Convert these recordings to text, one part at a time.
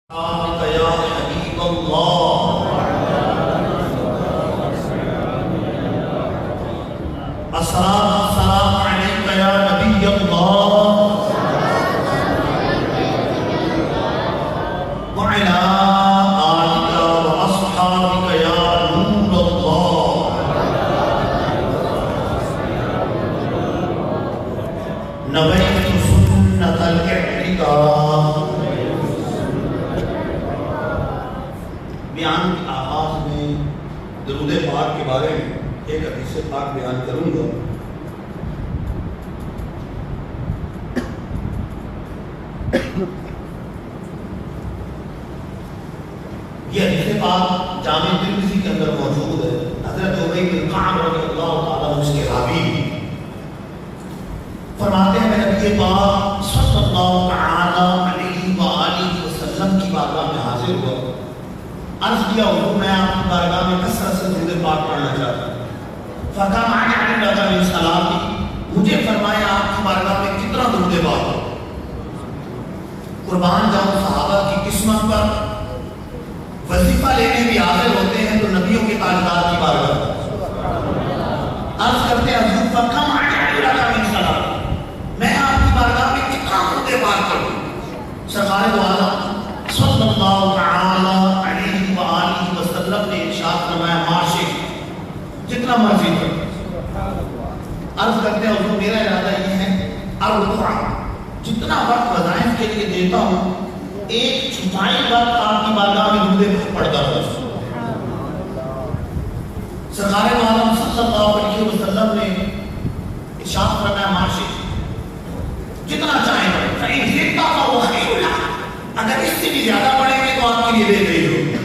یا حبیب اللہ السلام علیکہ یا نبی اللہ وعلا آلک و اصحابک یا نور اللہ نویت سنت الاعتقاد۔ بیان کے آغاز میں درود پاک کے بارے میں ایک حدیث پاک بیان کروں گا۔ یہ حدیث پاک جامع ترمذی کے اندر موجود ہے۔ حضرت ابی بن کعب رضی اللہ تعالیٰ عنہ اس کے راوی فرماتے ہیں، میں نبی پاک صلی اللہ تعالیٰ علیہ وآلہ وسلم کی بارگاہ میں حاضر ہوا۔ عرض کیا حضور میں آپ کی بارگاہ میں کثرت سے درود پاک پڑھنا چاہتا ہوں۔ فقام علی رضا علیہ السلام، مجھے فرمایا آپ کی بارگاہ میں کتنا درود پاک ہو؟ قربان جاؤں صحابہ کی قسمت پر وظیفہ لینے بھی حاضر ہوتے ہیں تو نبیوں کے تاجدار کی بارگاہ عرض کرتے ہیں حضور فقام علی رضا علیہ السلام، میں آپ کی بارگاہ میں کتنا درود پاک پڑھوں؟ سرکار دو عالم صلی اللہ تعالی علیہ وآلہ وسلم نے ارشاد فرمایا، معاشی جتنا مرضی کرو۔ عرض کرتے ہیں حضور میرا ارادہ یہ ہے اربع، جتنا وقت وظائف کے لیے دیتا ہوں ایک چوتھائی وقت آپ کی بارگاہ میں درود پڑھتا ہوں۔ سرکار دو عالم صلی اللہ علیہ وسلم نے ارشاد فرمایا، معاشی جتنا چاہیں پڑھیں، فإن زدت فهو خير لك، اگر اس سے بھی زیادہ پڑھیں گے تو آپ کے لیے بہتری ہوگی۔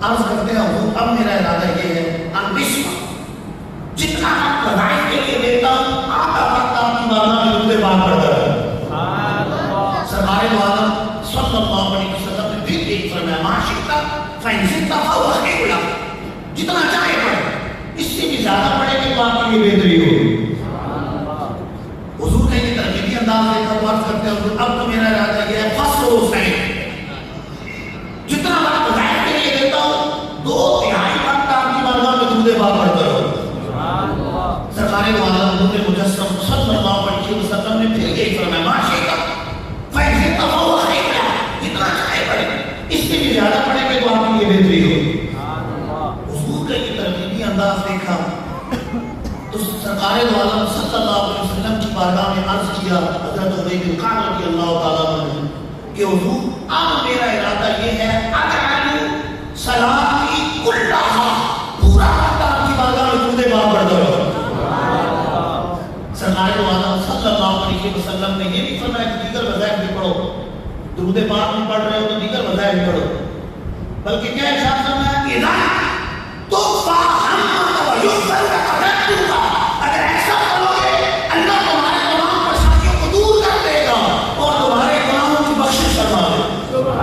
عرض کرتے ہیں حضور اب میرا ارادہ یہ ہے انبشما، جتنا آپ وظائف کے لیے دیتا ہوں آدھا وقت آپ کی بارگاہ میں درود پاک پڑھتا ہے۔ سرکار دو عالم صلی اللہ علیہ وسلم نے پھر ایک فرمایا، ما شئت فإن زدت فهو خير لك، جتنا چاہے پڑھیں، اس سے بھی زیادہ پڑھیں گے تو آپ کے لیے بہتری ہوگی۔ حضور نے یہ ترغیبی انداز دیکھا تو عرض کرتے ہیں حضور اب تو میرا ارادہ یہ ہے فصل حسین، جتنا وقت وظائف کے لیے دیتا ہوں 2/3 وقت آپ کی بارگاہ میں درود پاک پڑھتا رہو۔ سرکار دو عالم نور مجسم صلی اللہ علیہ وسلم نے پھر یہی فرمایا، ما شئت فإن زدت فهو خير لك، جتنا چاہے پڑھیں، اس سے بھی زیادہ پڑھیں گے تو آپ کے لیے بہتری ہوگی۔ حضور کا یہ ترغیبی انداز دیکھا تو سرکار دو عالم صلی اللہ علیہ وسلم کی بارگاہ میں عرض کیا حضرت ابی بن کعب رضی اللہ تعالیٰ عنہ کہ حضور اب میرا ارادہ یہ ہے اجعل صلاتی کلھا، پورا وقت آپ کی بارگاہ میں درود پاک پڑھتا رہو۔ سرکار دو عالم صلی اللہ علیہ وسلم نے یہ بھی فرمایا کہ دیگر وظائف بھی پڑھو، درود پاک بھی پڑھ رہے ہو تو دیگر وظائف بھی پڑھو، بلکہ کیا ارشاد فرمایا، اذا تخفى همك ويغفر لك ذنبك، اگر ایسا کرو گے اللہ تمہارے تمام پریشانیوں کو دور کر دے گا اور تمہارے گناہوں کی بخشش فرما دے گا۔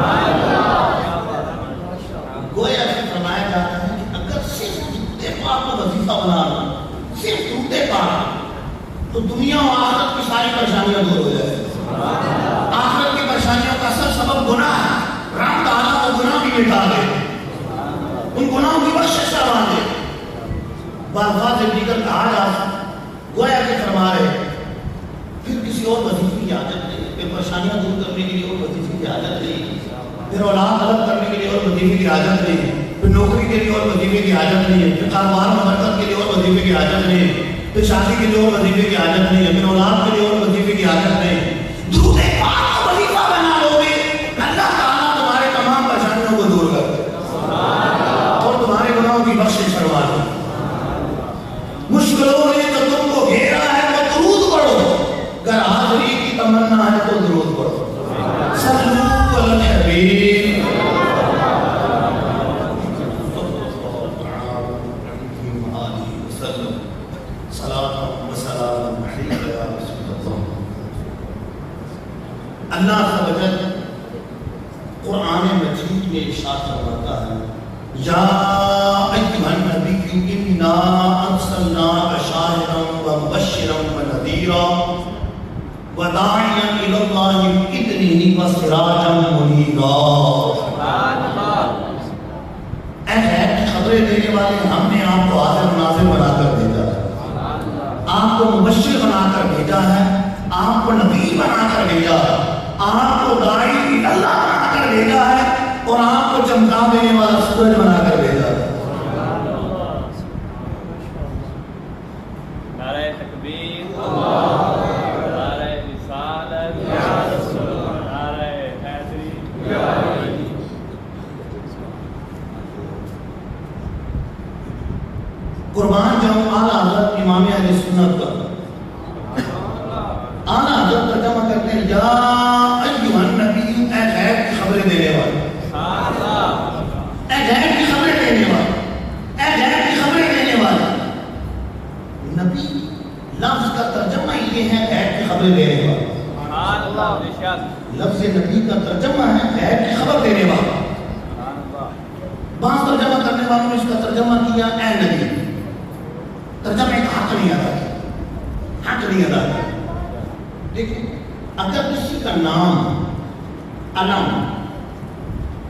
گویا کہ فرمایا جاتا ہے کہ اگر صرف درود پاک کو وظیفہ بنانا، صرف درود پاک، تو دنیا و آخرت کی ساری پریشانیاں دور ہو جائے۔ آخرت کی پریشانیوں کا اصل سبب گناہ ہے، رب تعالیٰ کو گناہ بھی مٹا دے، ان گناہوں کی بخشش فرما دے۔ بعض دیگر کہا جاتا گویا کہ فرما رہے پھر کسی اور وظیفے کی حاجت نہیں، پھر پریشانیاں دور کرنے کے لیے اور وظیفے کی حاجت نہیں، پھر اولاد الگ کرنے کے لیے اور وظیفے کی حاجت نہیں، پھر نوکری کے لیے اور وظیفے کی حاجت نہیں ہے، پھر کاروبار میں برکت کے لیے اور وظیفے کی حاجت نہیں ہے، پھر شادی کے لیے اور وظیفے کی حاجت نہیں ہے، پھر اولاد کے لیے اور وظیفے کی حاجت نہیں ہے۔ درود پاک کو وظیفہ بنا لو گے اللہ تعالیٰ تمہارے تمام پریشانیوں کو دور کر دے اور تمہارے گناہوں کی بخشش فرما دے۔ مشکلوں نے تو تم کو گھیرا ہے تو درود پڑھو، گر حاضری کی تمنا ہے تو درود پڑھو۔ صلو علی الحبیب اللہ عز و جل قرآن مجید میں ارشاد فرماتا ہے، یا ایھا النبی انا ارسلناک شاہدا ومبشرا ونذیرا وداعیا الی اللہ بإذنہ وسراجا منیرا۔ اے غیب کی خبریں دینے والے، ہم نے آپ کو حاضر ناظر بنا کر بھیجا ہے، آپ کو مبشر بنا کر بھیجا ہے، آپ کو نبی بنا کر بھیجا ہے، آپ کو داعی اللہ بنا کر بھیجا ہے، اور آپ کو چمکا دینے والا سورج بنا کر بھیجا ہے۔ نعرہ تکبیر، نعرہ رسالت، نعرہ حیدری۔ قربان جاؤں اعلیٰ حضرت امام اہل سنت کا اعلیٰ حضرت ترجمہ کرتے ہیں یا ایھا النبی، اے غیب کی خبریں دینے والے، اے غیب کی خبریں دینے والے، اے غیب کی خبریں دینے والے۔ نبی لفظ کا ترجمہ یہ ہے غیب کی خبریں دینے والے، لفظ نبی کا ترجمہ ہے غیب کی خبر دینے والا۔ بعض ترجمہ کرنے والوں نے اس کا ترجمہ کیا اے نبی، ترجمہ ایک حق نہیں ادا کیا، حق نہیں ادا کیا۔ دیکھیں اگر کسی کا نام علم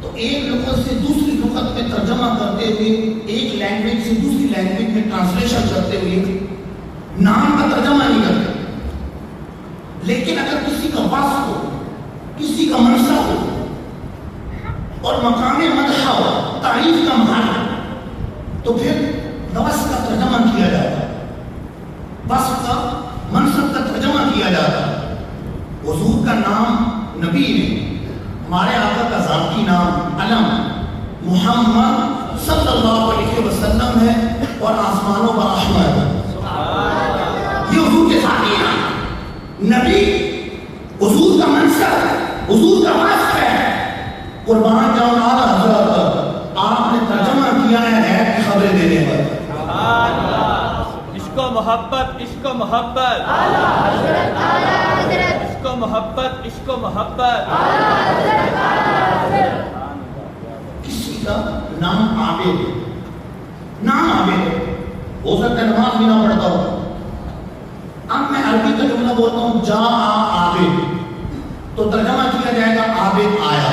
تو ایک لغت سے دوسری لغت میں ترجمہ کرتے ہوئے، ایک لینگویج سے دوسری لینگویج میں ٹرانسلیشن کرتے ہوئے نام کا ترجمہ نہیں کرتے، لیکن اگر کسی کا وصف ہو، کسی کا منصب ہو اور مقام مدح ہو، تعریف کا محل، تو پھر وصف کا ترجمہ کیا جاتا ہے، وصف کا منصب کا ترجمہ کیا جاتا ہے۔ حضور کا نام نبی ہے، ہمارے آقا کا ذاتی نام علم محمد صلی اللہ علیہ وسلم ہے، اور آسمانوں پر احمد، یہ حضور کے ذاتی نام۔ نبی حضور کا منصب ہے، حضور کا وصف ہے۔ قربان جاؤں اعلیٰ حضرت آپ نے ترجمہ کیا ہے غیب کی خبریں دینے پر۔ عشق و محبت، عشق و محبت، عشق و محبت، عشق و محبت۔ کسی کا نام عابد ہے، نام عابد ہے، ہو سکتا ہے نماز بھی نہ پڑھتا ہو۔ اب میں عربی کا جملہ بولتا ہوں جا عابد، تو ترجمہ کیا جائے گا عابد آیا،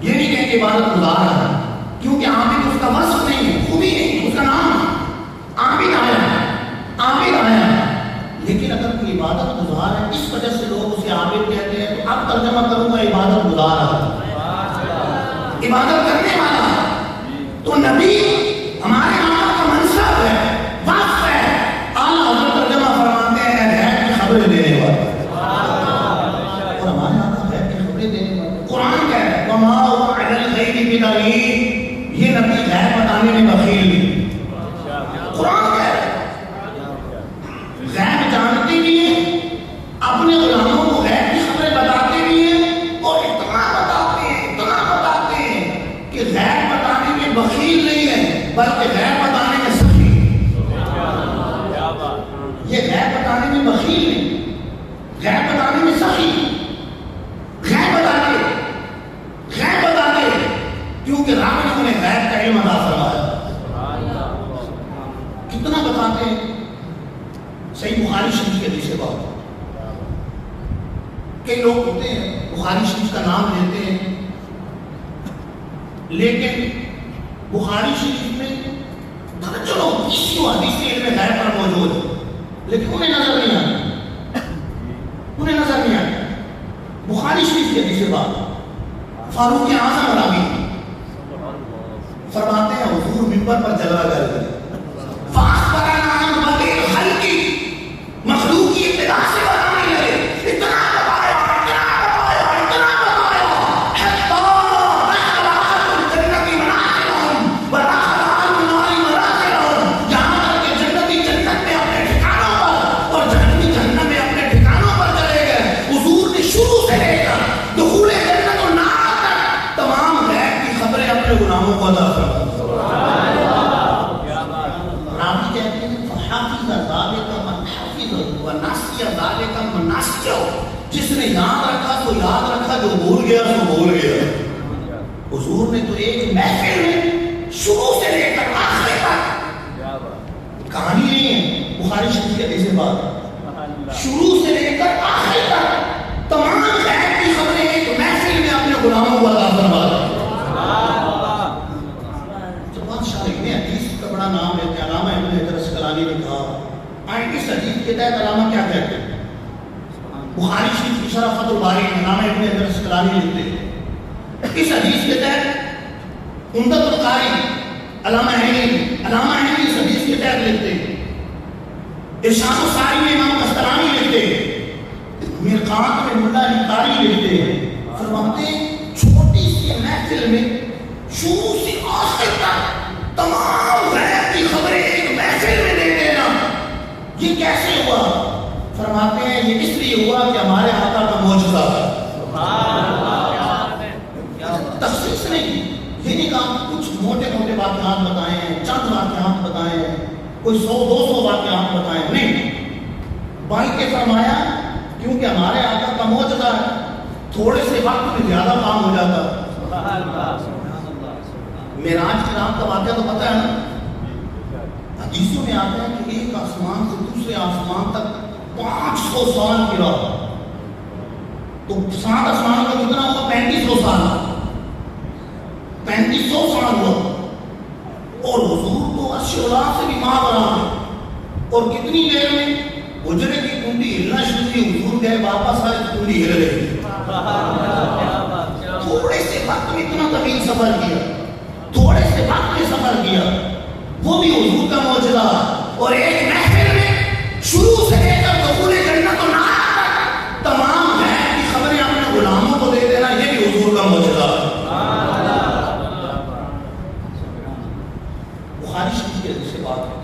یہ نہیں کہیں کہ عبادت گزار ہے، کیونکہ عابد اس کا وصف نہیں ہے، خوبی نہیں، اس کا نام ہے عابد آیا، عابد آیا۔ لیکن اگر کوئی عبادت گزار ہے، اس وجہ سے لوگ اسے عابد کہتے ہیں، تو اب ترجمہ کروں گا عبادت گزار ہے، عبادت کرنے والا۔ تو نبی ہمارے آقا کا منصب ہے، وصف ہے۔ اعلیٰ حضرت ترجمہ فرماتے ہیں غیب کی خبریں دینے والے، اور ہمارے آقا غیب کی خبریں دینے والے۔ قرآن کہہ رہا ہے وما هو علی الغیب بدلیل، یہ نبی غیب بتانے میں بخیل نہیں۔ قرآن کہہ رہا ہے غیب جانتے بھی ہیں، اپنے غلاموں کو غیب کی خبریں بتاتے بھی ہیں، اور اتنا بتاتے ہیں کہ غیب بتانے میں بخیل نہیں ہے، بلکہ غیب بتانے میں سخی۔ یہ غیب بتانے میں بخیل نہیں، غیب بتانے میں سخی، غیب بتاتے کیونکہ رب نے انہیں غیب کا علم عطا فرمایا۔ کتنا بتاتے ہیں؟ صحیح بخاری شریف کے حدیث بات، کئی لوگ ہوتے ہیں بخاری شریف کا نام لیتے ہیں، لیکن بخاری شریف میں چلو اسی حدیث کے علم غیب پر موجود ہے، لیکن انہیں نظر نہیں آتا، بخاری شریف کے حدیث بات۔ فاروق اعظم راوی فرماتے ہیں حضور منبر پر جلوہ گر گئے، فاخبرنا عن بدء الخلق، مخلوق کی ابتدا سے بتانے لگے، اتنا بتایا حتی دخل اہل الجنۃ منازلهم ودخل اہل النار منازلهم، یہاں تک کہ جنتی جنت میں اپنے ٹھکانوں پر اور جہنمی جہنم میں اپنے ٹھکانوں پر چلے گئے۔ حضور نے شروع سے لے کر دخول جنت و نار تک تمام غیب کی خبریں اپنے غلاموں کو عطا فرمائی۔ جس نے یاد رکھا تو یاد رکھا، جو بھول گیا تو بھول گیا۔ حضور نے تو ایک محفل میں شروع سے لے کر آخر تک، کہانی نہیں ہے بخاری شریف کے حدیث بات، شروع سے لے کر آخر تک تمام غیب کی خبریں غلاموں کو عطا فرما دے۔ تو بادشاہ ابن حدیث کا بڑا نام لیتے ہیں، علامہ ابن حجر اسقلانی نے کہا آئیں اس حدیث کے تحت علامہ کیا کہتے ہیں؟ بخاری شریف کی شرح فتح الباری علامہ ابن حجر اسقلانی لکھتے ہیں اس حدیث کے تحت عمدۃ القاری علامہ عینی اس حدیث کے تحت لکھتے ہیں، ارشاد الساری میں امام قسطلانی لکھتے ہیں، مرقات میں ملا علی قاری لکھتے ہیں، فرماتے ہیں چھوٹی سی محفل میں شروع سے آخر تک تمام غیب کی خبریں ایک محفل میں دے دینا، یہ کیسے ہوا؟ فرماتے ہیں یہ اس لیے ہوا کہ ہمارے آقا کا معجزہ تھا۔ تخصیص نہیں، یہ نہیں کہا کچھ موٹے موٹے واقعات بتائے ہیں، چند واقعات بتائے ہیں، کوئی 100-200 واقعات بتائے ہیں، نہیں، بلکہ فرمایا کیونکہ ہمارے آقا کا معجزہ ہے، تھوڑے سے وقت میں زیادہ کام ہو جاتا ہے۔ معراج کی رات کا واقعہ تو پتہ ہے نا، حدیثوں میں آتا ہے کہ ایک آسمان سے دوسرے آسمان تک 500 سال کی راہ، تو 7 آسمان کا کتنا ہوا؟ 3500 سال، 3500 سال ہوا، اور حضور تو عرش اولا سے بھی ماورا ہے، اور کتنی دیر میں حجرے کی کنڈی ہلنا شروع کی، حضور گئے واپس آئے کنڈی ہل رہی، تھوڑے سے وقت میں اتنا طویل سفر کیا، تھوڑے سے وقت میں سفر کیا، وہ بھی حضور کا معجزہ، اور ایک محفل میں شروع سے لے کر دخول جنت و نعمت تمام غیب کی خبریں اپنے غلاموں کو دے دینا، یہ بھی حضور کا معجزہ ہے۔ بخاری شریف کی حدیث سے بات ہے،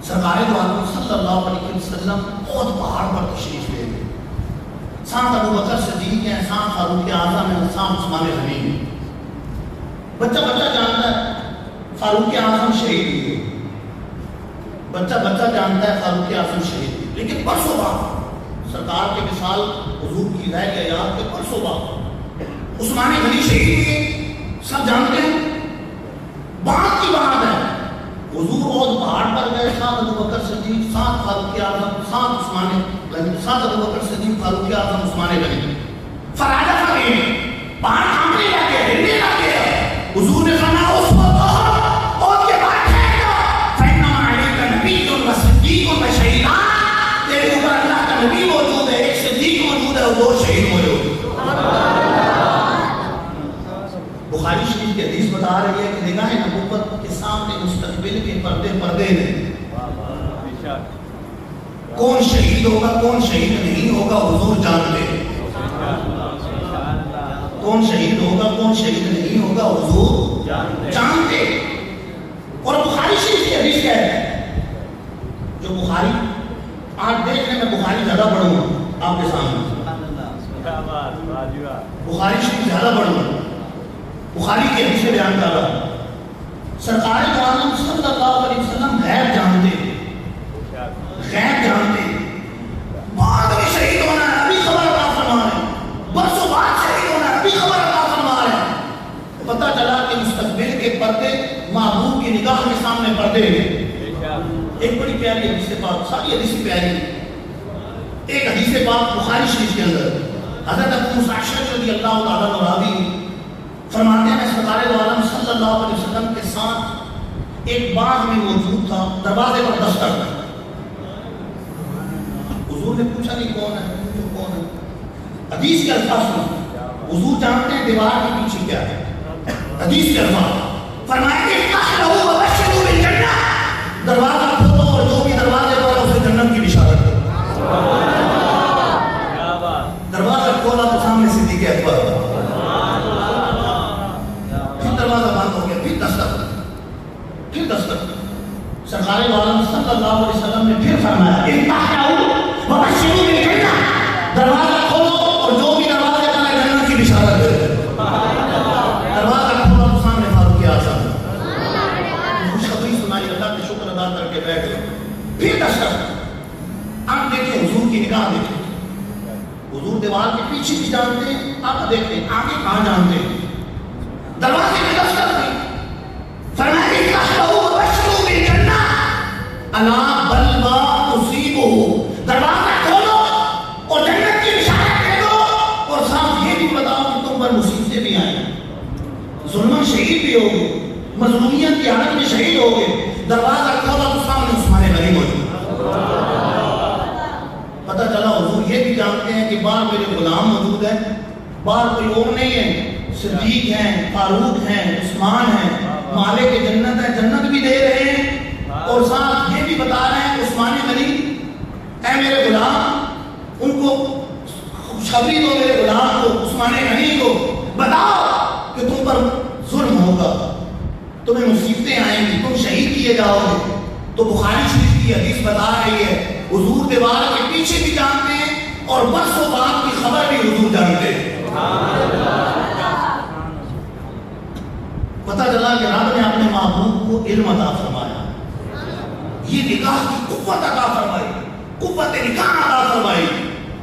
سرکار دو عالم صلی اللہ علیہ وسلم خود پہاڑ پر تشریف لے گئے، ساتھ ابو بکر صدیق ہیں، ساتھ فاروق اعظم ہیں، ساتھ عثمان غنی ہیں۔ بچہ جانتا ہے فاروق اعظم شہید ہوئے، بچہ جانتا ہے فاروق اعظم شہید، لیکن برسوں بعد سرکار کے مثال حضور کی رہ گیا یاد کے برسوں بعد عثمان غنی شہید ہوئے، سب جانتے ہیں، بات کی بات ہے، حضور اور پہاڑ پر گئے، ساتھ ابو بکر صدیق، ساتھ فاروق اعظم، ساتھ عثمان غنی، ساتھ ابو بکر صدیق، فاروق اعظم، عثمان غنی، فراجہ فرین پہاڑ کھانپنے لگے، ہلنے لگے، حضور نے فرمایا اس وقت اور کے بعد ٹھہرو، فإنما علیک نبی و صدیق و شہیدان، تیرے اوپر اللہ کا نبی موجود ہے، ایک صدیق موجود ہے اور 2 شہید موجود ہے۔ بخاری شریف کی حدیث بتا رہی ہے کہ نگاہ نبوت کے سامنے مستقبل کے پردے نے کون شہید ہوگا کون شہید نہیں ہوگا حضور جانتے ہیں، کون شہید ہوگا کون شہید نہیں ہوگا حضور جانتے۔ اور بخاری شریف کی حدیث کہہ رہے ہیں، جو بخاری آج دیکھ لیں، میں بخاری زیادہ پڑھوں گا آپ کے سامنے، بخاری شریف زیادہ پڑھوں گا، بخاری کی حدیث سے بیان کر رہا ہوں، سرکار دو عالم صلی اللہ علیہ وسلم غیب جانتے، غیب جانتے، بعد میں شہید ہونا ہے ابھی خبر عطا فرما رہے ہیں، برسوں بعد شہید ہونا ہے ابھی خبر عطا فرما رہے ہیں، پتہ چلا کہ مستقبل کے پردے محبوب کی نگاہ کے سامنے پردے ہیں۔ ایک بڑی پیاری حدیث پاک، ساری حدیث پیاری، ایک حدیث پاک بخاری شریف کے اندر حضرت ابو موسیٰ اشعری رضی اللہ تعالیٰ عنہ راوی فرماتے ہیں سرکار دو عالم صلی اللہ علیہ وسلم کے ساتھ ایک باغ میں موجود تھا، دروازے پر دستک تھا، حضور نے پوچھا نہیں کون ہے، حدیث کے الفاظ سنا، حضور جانتے ہیں دیوار کے پیچھے کیا ہے، حدیث کے الفاظ فرمایا کہ افتح لہ وبشرہ بالجنہ، دروازہ کھولو اور جو بھی دروازے پر اسے جنت کی بشارت دو۔ دروازہ کھولا تو سامنے صدیق اکبر، پھر دروازہ بند ہو گیا، پھر دستک، سرکار دو عالم صلی اللہ علیہ وسلم نے پھر فرمایا افتح لہ وبشرہ بالجنہ، دروازہ کھولو اور جو بھی دروازے پر ہے جنت کی بشارت دے۔ دروازہ کھولا تو سامنے فاروق اعظم، خوشخبری سنائی، اللہ کے شکر ادا کر کے بیٹھ گئے، پھر دستک، اب دیکھیں حضور کی نگاہ دیکھیں، حضور دیوار کے پیچھے بھی جانتے ہیں، اب دیکھیں آگے کہاں جانتے ہیں، دروازے میں دستک دی، فرمایا افتح لہ وبشرہ بالجنہ الا بلوى تصيبه، دروازہ کھولو اور جنت کی بشارت دے دو، اور ساتھ یہ بھی بتاؤ کہ تم پر مصیبت سے بھی آئیں گے، ظلم شہید بھی ہوگے، مظلومیت کی حالت میں شہید ہوگے، دروازہ کھولا تو سامنے عثمان غنی موجود۔ پتہ چلا حضور یہ بھی جانتے ہیں کہ باہر میرے غلام موجود ہیں، باہر کوئی اور نہیں ہے، صدیق ہیں، فاروق ہیں، عثمان ہیں، مالک جنت ہے، جنت بھی دے رہے ہیں، اور ساتھ یہ بھی بتا رہے ہیں کہ عثمان غنی اے میرے غلام، ان کو خوشخبری دو میرے غلام کو، عثمان غنی کو بتاؤ کہ تم پر ظلم ہوگا، تمہیں مصیبتیں آئیں گی، تم شہید کیے جاؤ گے۔ تو بخاری شریف کی حدیث بتا رہی ہے حضور دیوار کے پیچھے بھی جانتے ہیں اور برسوں بعد کی خبر بھی حضور جانتے ہیں۔ پتہ چلا کہ رب نے اپنے محبوب کو علم عطا فرمایا، یہ نگاہ کی قوت عطا فرمائی، قوت نگاہ عطا فرمائی،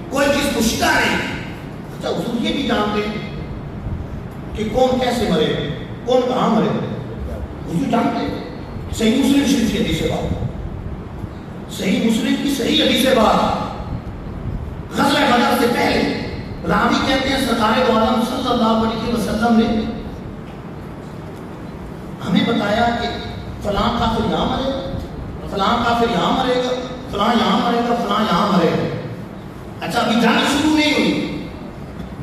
کوئی چیز پوچھتا نہیں۔ اچھا حضور یہ بھی جانتے ہیں کہ کون کیسے مرے، کون کہاں مرے، حضور جانتے ہیں۔ صحیح مسلم شریف کی حدیث بات، صحیح مسلم کی صحیح حدیث بات، غزوہ بدر سے پہلے راوی کہتے ہیں سرکار دو عالم صلی اللہ علیہ وسلم نے ہمیں بتایا کہ فلاں کافر یہاں مرے گا، فلاں کافر یہاں مرے گا، فلاں یہاں مرے گا، فلاں یہاں مرے گا۔ اچھا ابھی جنگ شروع نہیں ہوئی،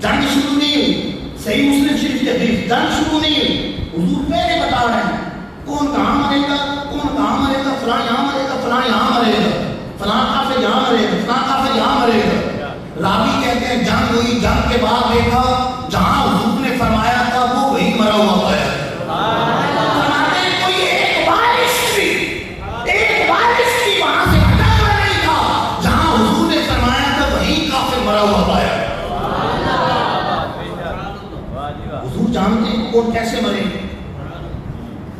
جنگ شروع نہیں ہوئی، صحیح مسلم شریف کی حدیث، جنگ شروع نہیں ہوئی، حضور پہلے بتا رہے ہیں کون کہاں مرے گا، کون کہاں مرے گا، فلاں یہاں مرے گا، فلاں یہاں مرے گا، فلاں کافر یہاں مرے گا، فلاں کافر یہاں مرے گا۔ راوی کہتے ہیں جنگ ہوئی، جنگ کے بعد دیکھا جہاں حضور نے فرمایا تھا وہ وہی مرا ہوا پایا۔ فرماتے ہیں کوئی ایک بارش بھی وہاں سے ہٹا ہوا نہیں تھا، جہاں حضور نے فرمایا تھا وہی کافر مرا ہوا پایا۔ حضور جانتے ہیں کون کیسے مرے گا،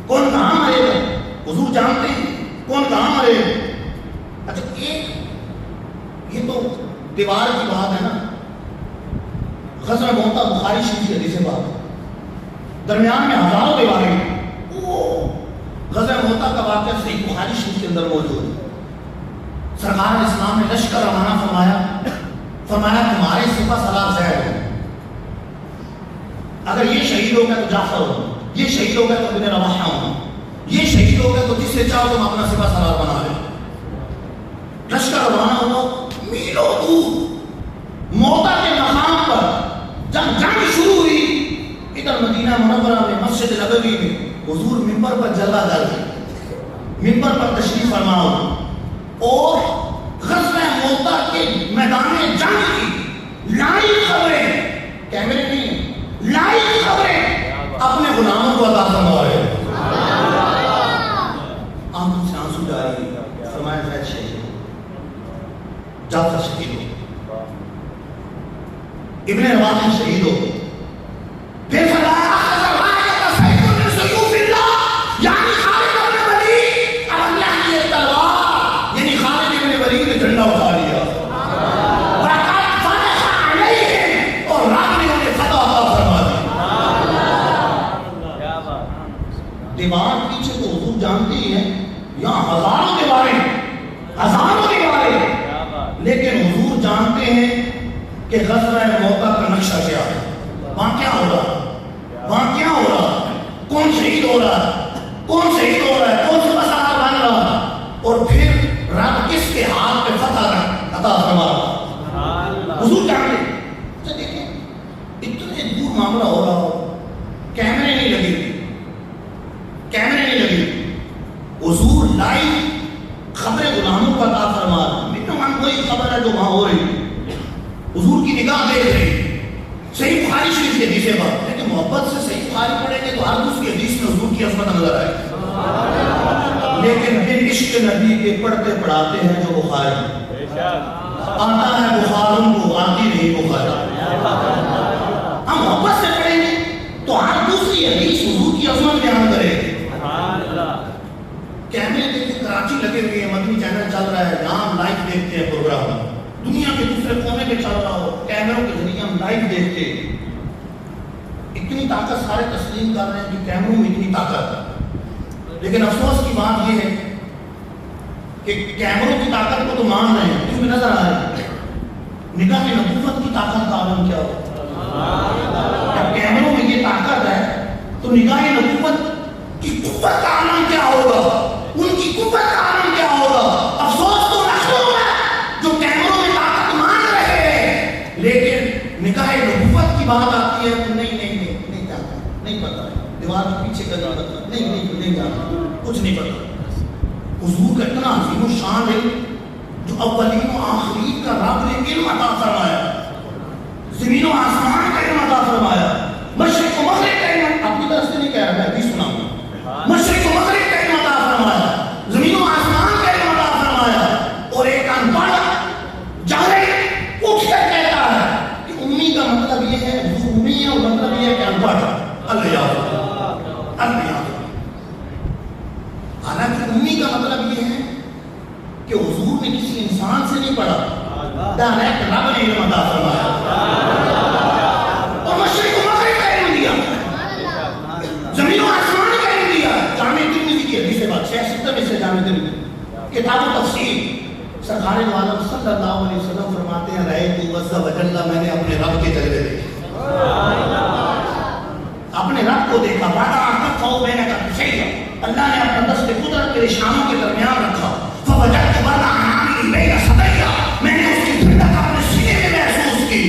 کون کہاں مرے گا، حضور جانتے ہیں کون کہاں مرے گا۔ اچھا ایک یہ تو دیوار کی بات ہے نا، غزوہ موتا بخاری شریف کی حدیث بات، درمیان میں ہزاروں دیواریں، غزوہ موتا کا واقعہ صحیح بخاری شریف کے اندر موجود ہے۔ سرکار اسلام نے لشکر روانہ فرمایا تمہارے سپہ سالار زید ہو، اگر یہ شہید ہو گیا تو جعفر ہو، یہ شہید ہو گیا تو ابن رواحہ ہو، یہ شہید ہو گیا تو جس سے چاہو تم اپنا سپہ سالار بنا لے۔ لشکر روانہ ہوا، میلوں دور موتا کے مقام پر جب جنگ شروع ہوئی، ادھر مدینہ منورہ میں مسجد نبوی میں حضور منبر پر جلوہ در گئے، منبر پر تشریف فرما ہو، اور غزوہ موتا کے میدان جنگ کی لائیو خبریں، کیمرے نہیں، لائیو خبریں اپنے غلاموں کو عطا فرما رہے ہیں۔ آنکھوں سے آنسو جاری، فرمایا زید شہید ہو، جعفر شہید ہو، ابن رواحہ شہید ہو، پھر فرمایا یعنی خالد ابن ولید، اب اللہ کی ایک تلوار، یعنی خالد ابن ولید نے جھنڈا اٹھا لیا، وَلَقَدْ فَتَحَ عَلَيْهِمْ، اور رب نے انہیں فتح عطا فرما دی۔ دیوار پیچھے تو حضور جانتے ہی ہیں، یہاں ہزاروں دیواریں، لیکن حضور جانتے ہیں کہ غزوہ موتا کا نقشہ کیا ہے، وہاں کیا ہو رہا ہے، کون شہید ہو رہا ہے، کون سپہ سالار بن رہا ہے، اور پھر رب کس کے ہاتھ پہ فتح عطا فرما رہا، حضور جانتے ہیں۔ اچھا دیکھیں اتنے دور معاملہ ہو رہا ہو، کیمرے نہیں لگے، حضور لائیو خبر غلاموں کا عطا فرما رہا، من کوئی خبر ہے جو وہاں ہو رہی، حضور کی نگاہ دیکھ رہی، صحیح بخاری شریف کی حدیث بات، لیکن محبت سے صحیح بخاری پڑھیں گے تو ہر دوسری حدیث میں حضور کی عظمت نظر آئے گی، لیکن بن عشق نبی کے پڑھتے پڑھاتے ہیں جو بخاری، آتا ہے بخار ان کو، آتی نہیں بخاری۔ ہم محبت سے پڑھیں گے تو ہر دوسری حدیث حضور کی عظمت بیان کرے گی۔ کیمرے دیکھتے کراچی لگے ہوئے ہیں، مدنی چینل چل رہا ہے، یہاں لائیو دیکھتے ہیں پروگرام، دنیا کے دوسرے کونے میں چل رہا ہو، کیمروں کے ذریعے ہم لائیو دیکھتے ہیں۔ اتنی طاقت سارے تسلیم کر رہے ہیں کہ کیمروں میں اتنی طاقت ہے، لیکن افسوس کی بات یہ ہے کہ کیمروں کی طاقت کو تو مان رہے ہیں کیونکہ نظر آ رہے ہیں، نگاہ نبوت کی طاقت کا عالم کیا ہو، جب کیمروں میں تو نگاہ نبوت کی قوت کا عالم کیا ہوگا، ان کی قوت کا عالم کیا ہوگا. افسوس تو نسلوں ہے جو کیمروں میں طاقت مان رہے ہیں، لیکن نگاہ نبوت کی بات آتی ہے تو نہیں جانتا، نہیں پتا، دیوار کے پیچھے کا نہیں جانتا، کچھ نہیں پتا. حضور کا اتنا عظیم الشان ہے جو اولین و آخرین کا رب نے علم عطا فرمایا، زمین و آسمان کا علم عطا فرمایا، مشرق و مغرب کا علم، اپنی طرف سے نہیں کہہ رہا، میں بھی سناؤں، مشرق و مغرب کا علم عطا فرمایا، زمین و آسمان کا علم عطا فرمایا. اور ایک انپڑھ جاہل اٹھ کر کہتا ہے کہ امی کا مطلب یہ ہے، حضور امی ہے، اور مطلب یہ ہے کہ انپڑھ. اللہ یاد، اللہ یاد. حالانکہ امی کا مطلب یہ ہے کہ حضور نے کسی انسان سے نہیں پڑھا، ڈائریکٹ رب نے علم عطا فرمایا اور مشرق و مغرب کا علم دیا، زمین و آسمان کا علم دیا. جامع ترمذی کی حدیث بات 670 میں سے جامع ترمذی کتاب و تفسیر، سرکار دو عالم صلی اللہ علیہ وسلم فرماتے ہیں رأیت عز وجل، میں نے اپنے رب کے جلوے دیکھے، اپنے رب کو دیکھا. بعد اعتقاء بینک الشیء، اللہ نے اپنا دست قدرت کے شانوں کے درمیان رکھا. فوجدت وضع عنانی بین صدیہ، میں نے اس کی ٹھنڈک اپنے سینے میں محسوس کی.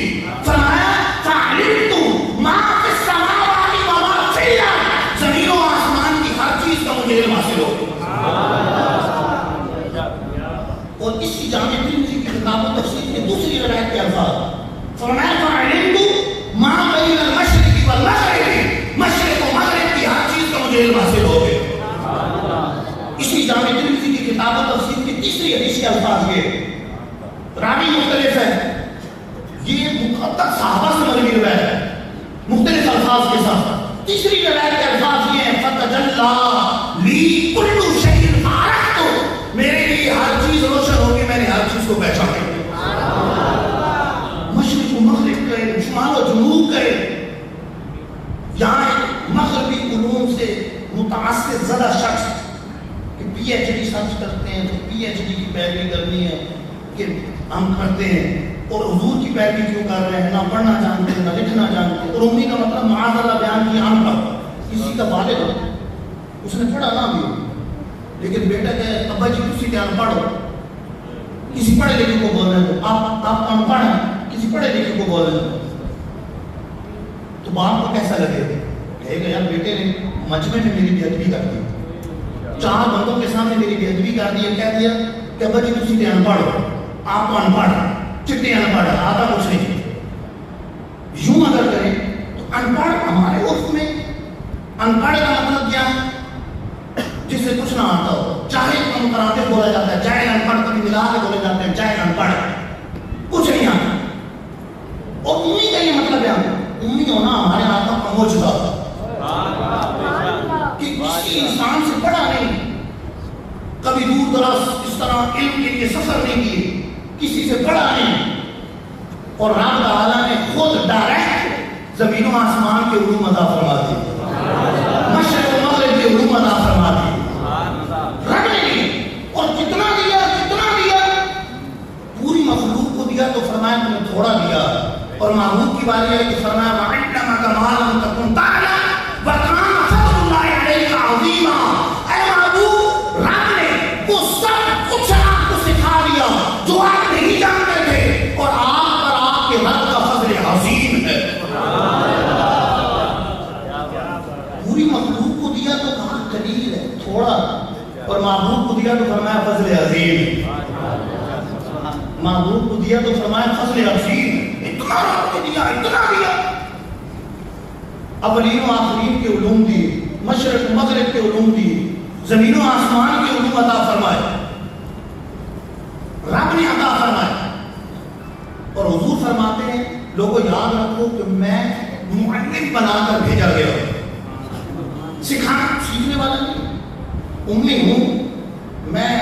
فرمایا فعلمت ما فی السماوات و ما فی الارض، زمین و آسمان کی ہر چیز کا مجھے علم حاصل ہو. اور اسی جامع ترمذی کی کتاب و تفسیر کے دوسری روایت کے الفاظ، فرمایا فعلمت ما بین المشرق والمغرب، مشرق و مغرب کی ہر چیز کا مجھے علم حاصل ہو گیا. اسی جامع ترمذی کی کتاب و تفسیر کی تیسری حدیث کے الفاظ یہ، راوی مختلف ہے، یہ مقدس صحابہ سے مروی روایت ہے مختلف الفاظ کے ساتھ. تیسری روایت کے الفاظ یہ ہیں فتجلی لی کل شیء فعرفت، میرے لیے ہر چیز روشن ہوگی، میں نے ہر چیز کو پہچانا. مشرق و مغرب کا علم، شمال و جنوب کا علم. یہاں مغربی علوم سے متاثر زدہ شخص کہ پی ایچ ڈی سرچ کرتے ہیں تو پی ایچ ڈی کی پیروی کرنی ہے کہ ہم کرتے ہیں، اور حضور کی پیروی کیوں کر رہے ہیں، نہ پڑھنا جانتے ہیں نہ لکھنا جانتے. اور امی کا مطلب معاذ اللہ بیان کی ان پڑھ، کسی کا بالغ ہو، اس نے پڑھا نہ بھی، لیکن بیٹا کہ ابا جی کسی کے ان پڑھ ہو، کسی پڑھے لکھے کو بول رہے ہیں تو آپ ان پڑھ ہیں، کسی پڑھے لکھے کو بول رہے ہیں تو باپ کو کیسا لگے گا؟ کہے گا یار بیٹے نے مجمع میں میری بے ادبی کر دی، 4 بندوں کے سامنے میری بے ادبی کر دی، کہہ دیا کہ ابا جی تسی تے ان پڑھ ہو، آپ کو ان پڑھ، چٹے ان پڑھ، آدھا کچھ نہیں. یوں اگر کریں تو ان پڑھ ہمارے عرف میں ان پڑھ کا مطلب کیا ہے؟ جس سے کچھ نہ آتا ہو. چاہے ہم کراتے بولا جاتا ہے جاہل ان پڑھ، کبھی ملا کے بولے جاتے ہیں جاہل ان پڑھ، کچھ نہیں آتا. اور امی کا یہ مطلب ہے، امی ہونا ہمارے ہاتھ کا پہنچتا کہ کسی انسان سے پڑھا نہیں، کبھی دور دراز اس طرح علم کے لیے سفر نہیں کیے، کسی سے پڑھا نہیں. اور رب تعالیٰ نے خود ڈائریکٹ زمین و آسمان کے علوم عطا فرما دی، مشرق و مغرب کے علوم عطا فرما دی، رب نے دی. اور کتنا دیا، کتنا دیا، پوری مخلوق کو دیا تو فرمایا تمہیں تھوڑا دیا. اور محبوب کی باری ہے کہ فرمایا وَعِلَّمَكَ مَا لَمْ تَكُنْ تَعْلَمْ وَكَانَ فَضْلُ اللَّهِ عَلَيْكَ عَظِيمًا. اے محبوب، رب نے وہ سب کچھ آپ کو سکھا دیا جو آپ نہیں جانتے تھے، اور آپ پر آپ کے رب کا فضل عظیم ہے. پوری مخلوق کو دیا تو کہا قلیل ہے، تھوڑا، اور محبوب کو دیا تو فرمایا فضل عظیم. محبوب کو دیا تو فرمایا فضل عظیم. اتنا رب نے دیا، اتنا دیا. اولین و آخرین کے علوم دیے، مشرق و مغرب کے علوم دیے، زمین و آسمان کے علوم عطا فرمائے، رب نے عطا فرمائے. اور حضور فرماتے ہیں لوگوں یاد رکھو کہ میں معلم بنا کر بھیجا گیا ہوں، سکھانا سیکھنے والا نہیں، امی ہوں، میں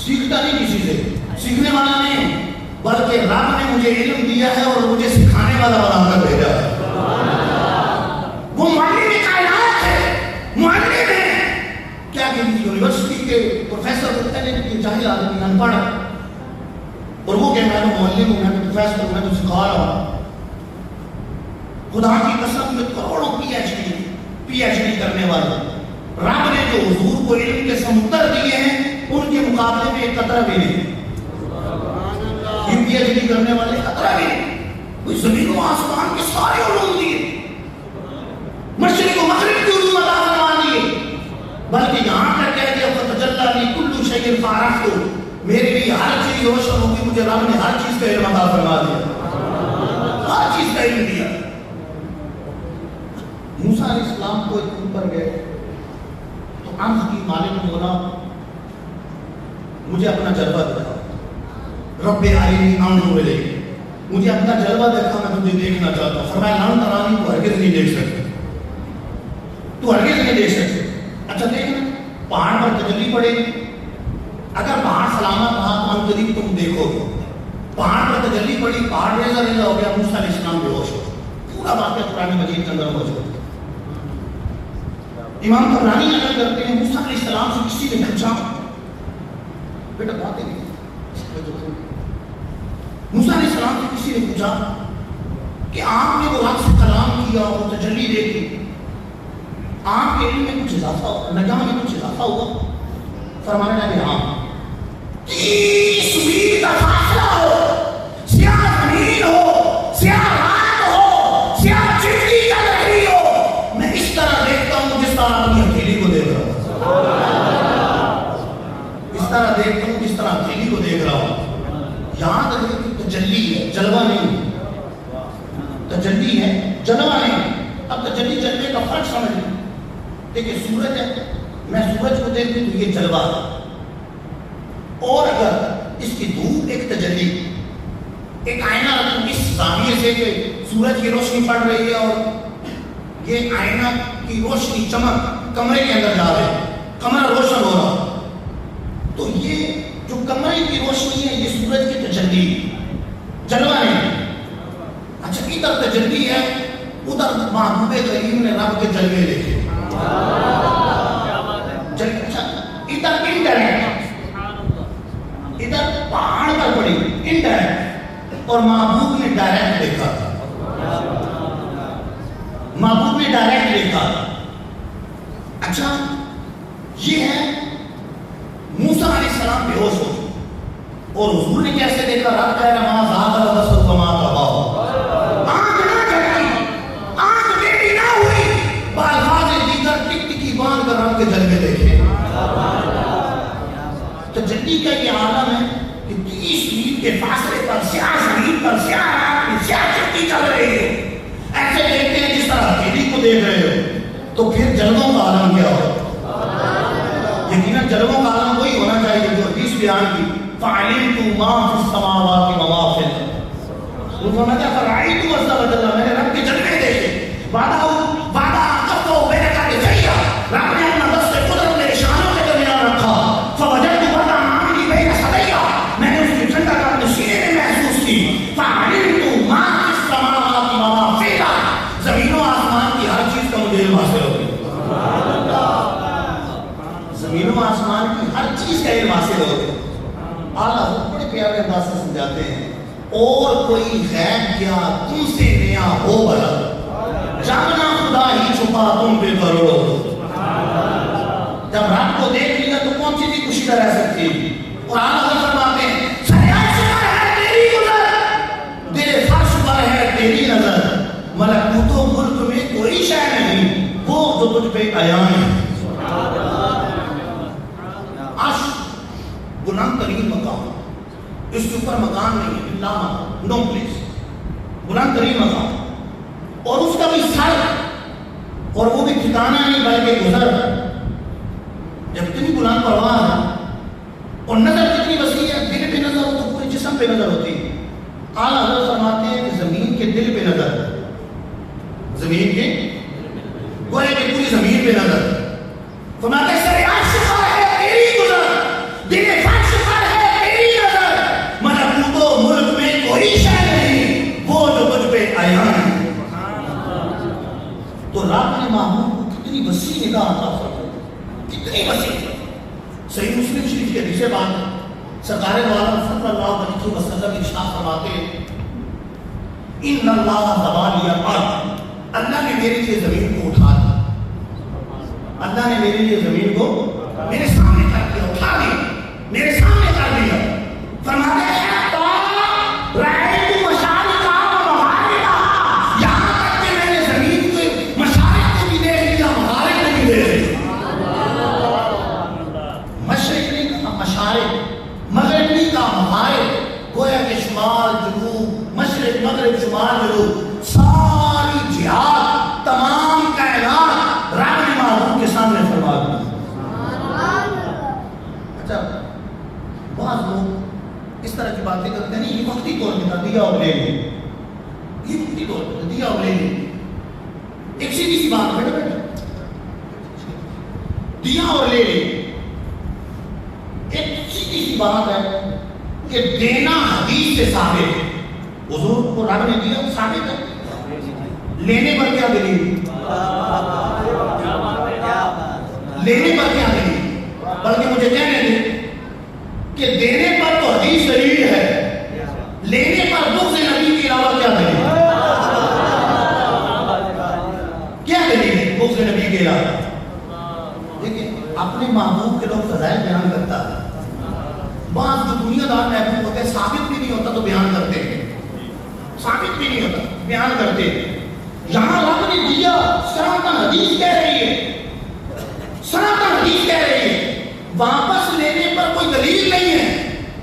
سیکھتا نہیں کسی سے، سیکھنے والا نہیں، بلکہ رب نے مجھے علم دیا ہے اور مجھے سکھانے والا بنا کر بھیجا ہے. وہ معلم کائنات ہے، معلم ہے. کیا کسی یونیورسٹی کے پروفیسر کو کہتے ہیں کہ جاہل آدمی ان پڑھ، اور وہ کہ میں تو معلم ہوں، میں تو پروفیسر ہوں، میں تو سکھا رہا ہوں. خدا کی قسم میں کروڑوں P H P H D کرنے والے، رب نے جو حضور کو علم کے سمندر دیے ہیں ان کے مقابلے میں ایک قطرہ بھی نہیں، پی ایچ ڈی کرنے والے قطرہ بھی نہیں، کوئی زمین و آسمان کے سارے علوم دیے، مشرق و مغرب کی علوم عطا فرما دیے، بلکہ یہاں تک کہہ دیا فتجلی لی کل شیء فعرفت، میرے لیے ہر چیز روشن ہوگی، مجھے رب نے ہر چیز کا علم عطا فرما دیا، ہر چیز کا علم دیا۔ موسیٰ علیہ السلام کو ایک اوپر گئے تو عرض کی مالک نے بولا مجھے اپنا جلوہ دکھا، رب ارنی انظر الیک، مجھے اپنا جلوہ دکھا، میں تجھے دیکھنا چاہتا ہوں۔ فرمایا لن ترانی، تو ہرگز نہیں دیکھ سکتے، تو ہرگز نہیں دیکھ سکتے۔ اچھا دیکھنا پہاڑ پر تجلی پڑے گی، اگر پہاڑ سلامت رہا تو ان قریب تم دیکھو گے، پہاڑ پر تجلی پڑی، پہاڑ ریزہ ریزہ ہو گیا، موسیٰ علیہ السلام بے ہوش ہو، پورا واقعہ قرآن مجید کے اندر موجود ہے۔ امام طبرانی نقل کرتے ہیں موسیٰ علیہ السلام سے کسی نے پوچھا، بیٹا باتیں نہیں، موسیٰ علیہ السلام سے کسی نے پوچھا کہ آپ نے وہ رب سے کلام کیا، وہ تجلی دیکھی، آپ کے علم میں کچھ اضافہ ہوا، نگاہ میں کچھ اضافہ ہوا؟ فرمانے لگے ہاں، 30 میل کا فاصلہ ہو، سیاہ زمین ہو، سیاہ رات ہو، سیاہ چٹی چل رہی ہو، میں اس طرح دیکھتا ہوں جس طرح اپنی ہتھیلی کو دیکھ رہا ہوں، اس طرح دیکھتا ہوں جس طرح ہتھیلی کو دیکھ رہا ہوں۔ یہاں تک کہ تجلی ہے، جلوہ نہیں، تجلی ہے جلوہ نہیں۔ اب تجلی جلوے کا فرق سمجھ لیں، دیکھیں سورج ہے، میں سورج کو دیکھوں تو یہ جلوہ ہے، اور اگر اس کی دھوپ ایک تجلی، ایک آئینہ رکھوں اس زاویے سے کہ سورج کی روشنی پڑ رہی ہے اور یہ آئینہ کی روشنی چمک کمرے کے اندر جا رہی ہے، کمرہ روشن ہو رہا، تو یہ جو کمرے کی روشنی ہے یہ سورج کی تجلی، جلوہ نہیں۔ اچھا ادھر تجلی ہے، ادھر محبوب کریم نے رب کے جلوے دیکھے، ادھر انڈائریکٹ، ادھر پہاڑ پر پڑی انڈائریکٹ، اور محبوب نے ڈائریکٹ دیکھا، محبوب نے ڈائریکٹ دیکھا۔ اچھا یہ ہے موسیٰ علیہ السلام بے ہوش ہو، اور حضور نے کیسے دیکھا؟ رب کہہ رہا ما ذاق البصر وما طغى، آنکھ نہ جھٹکی، آنکھ ٹیڑھی نہ ہوئی، بالفاظ دیگر ٹکٹکی باندھ کر رب کے جلوے دیکھے۔ تجلی کا یہ عالم ہے کہ 30 میل کے فاصلے پر سیاہ زمین پر سیاہ رات میں سیاہ چٹی چل رہی ہے، ایسے دیکھتے ہیں جس طرح ہتھیلی کو دیکھ رہے ہو، تو پھر جلووں کا عالم کیا ہو؟ یقیناً جلووں کا عالم وہی ہونا چاہیے جو حدیث بیان کی فَعَلِمْتُ مَا فِي السَّمَاوَاتِ وَمَا فِي الْأَرْضِ، وہ فرماتا ہے فَرَأَيْتُ عَزَّ وَجَلَّ، میں نے رب کے جلوے دیکھے، وعدہ قَفَّهُ بَيْنَ كَتِفَيَّ، رب نے اپنا دست قدرت میرے شانوں کے درمیان رکھا، فَوَجَدْتُ بَرْدَ عَامِلِي بَيْنَ صَدَيَّ، میں نے اس کی ٹھنڈک اپنے سینے میں محسوس کی، فَعَلِمْتُ مَا فِي السَّمَاوَاتِ وَمَا فِي الْأَرْضِ، زمین و آسمان کی ہر چیز کا مجھے علم حاصل ہو گیا، زمین و آسمان کی ہر چیز کا علم حاصل ہو گیا۔ اعلیٰ حضرت بڑے پیارے انداز سے سمجھاتے ہیں، اور کوئی غیب کیا تم سے نیا ہو بھلا، جاننا خدا ہی چھپا تم پہ کروڑو، جب رب کو دیکھ لیا تو کون سی بھی خوشی نہ رہ سکتی۔ اور اعلیٰ حضرت فرماتے ہیں سر عرش پر ہے تیری نظر، دل فرش پر ہے تیری نظر، ملکوت و ملک میں کوئی شے نہیں وہ جو تجھ پہ عیان ہے۔ عرش بلند ترین مقام، اس کے اوپر مکان نہیں ہے، اللہ مکان، نو پلیس، بلند ترین مقام، اور اس کا بھی سر، اور وہ بھی ٹھکانہ نہیں بلکہ گزر، جب اتنی بلند پرواز ہے اور نظر کتنی وسیع ہے، دل پہ نظر ہو تو پورے جسم پہ نظر ہوتی ہے۔ اعلیٰ حضرت فرماتے ہیں کہ زمین کے دل پہ نظر، زمین کے گوئے کہ پوری زمین پہ نظر، فرماتے ہیں سر عرش پر ہے تیری گزر، دل فرش پر ہے تیری نظر، ملکوت و ملک میں کوئی شے نہیں وہ جو تجھ پہ عیان ہے۔ تو رب نے محبوب کو کتنی وسیع نگاہ عطا فرمائی، کتنی وسیع۔ صحیح مسلم شریف کے حدیث بات ہے، سرکار دو عالم صلی اللہ علیہ وسلم ارشاد فرماتے ہیں ان اللہ تبارک الارض، اللہ نے میرے لیے زمین کو اٹھا دیا، اللہ نے میرے لیے زمین کو میرے سامنے کر دیا، اٹھا دیا، میرے سامنے کر دیا. فرماتے ہیں رأیت مشارقہ و مغاربہ، یہاں تک کہ میں نے زمین کے مشارق کو بھی دیکھ لیا، مغارب کو بھی دیکھ لیا. مشرق نہیں کہا مشارق، مغرب نہیں کہا مغارب. گویا کہ شمال جنوب، مشرق مغرب شمال جنوب، ساری جہات، تمام کائنات رب نے معبود کے سامنے فرما دی. اچھا بعض لوگ اس طرح کی باتیں کرتے ہیں، یہ وقتی طور پہ دیا اور لے لیں، یہ وقتی طور پہ دیا اور لے لیں. ایک سیدھی سی بات بیٹھے بیٹھے دیا اور لے لیں، ایک سیدھی سی بات ہے کہ دینا حدیث سے ثابت ہے. حضور کو رب نے دیا ثابت ہے، لینے پر کیا دلیل؟ لینے پر کیا دلیل؟ بلکہ مجھے کہنے دیں کہ دینے پر تو حدیث دلیل ہے، لینے پر بغض نبی کے علاوہ کیا دلیل؟ کیا دلیل ہے بغض نبی کے علاوہ؟ دیکھیں اپنے محبوب کے لوگ فضائل بیان کرتا ہے، بعض جو دنیا دار محبوب ہوتے ہیں ثابت بھی نہیں ہوتا تو بیان کرتے ہیں، ثابت بھی نہیں ہوتا بیان کرتے ہیں. یہاں رب نے دیا، سراہتاً حدیث کہہ رہی ہے، سراہتاً حدیث کہہ رہی ہے، واپس لینے پر کوئی دلیل نہیں ہے،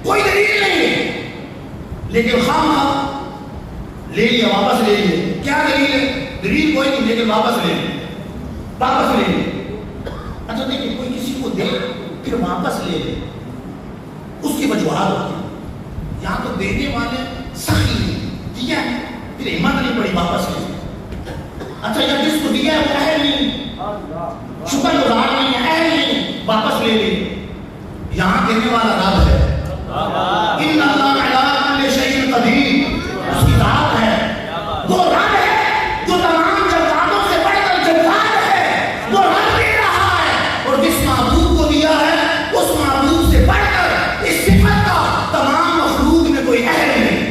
کوئی دلیل نہیں ہے، لیکن خواہ لے لیا، واپس لے لیا. کیا دلیل ہے؟ دلیل کوئی نہیں، لیکن واپس لے لیا، واپس لے لیا. اچھا دیکھیں کوئی کسی کو دے پھر واپس لے لے، اس کی وجوہات ہوتی ہیں. یہاں تو دینے والے سخی ہیں، دیا ہے پھر ہمت نہیں پڑی واپس لے. اچھا یا جس کو دیا ہے وہ اہل نہیں، شکر گزار نہیں ہے، اہل نہیں، واپس لے لے. یہاں دینے والا رب ہے، ان اللہ علی کل شیء قدیر، اس کی ذات ہے، وہ رب ہے جو تمام جذباتوں سے بڑھ کر جذبات ہے، وہ رب دے رہا ہے. اور جس معبود کو دیا ہے اس معبود سے بڑھ کر اس صفت کا تمام مخلوق میں کوئی اہل نہیں.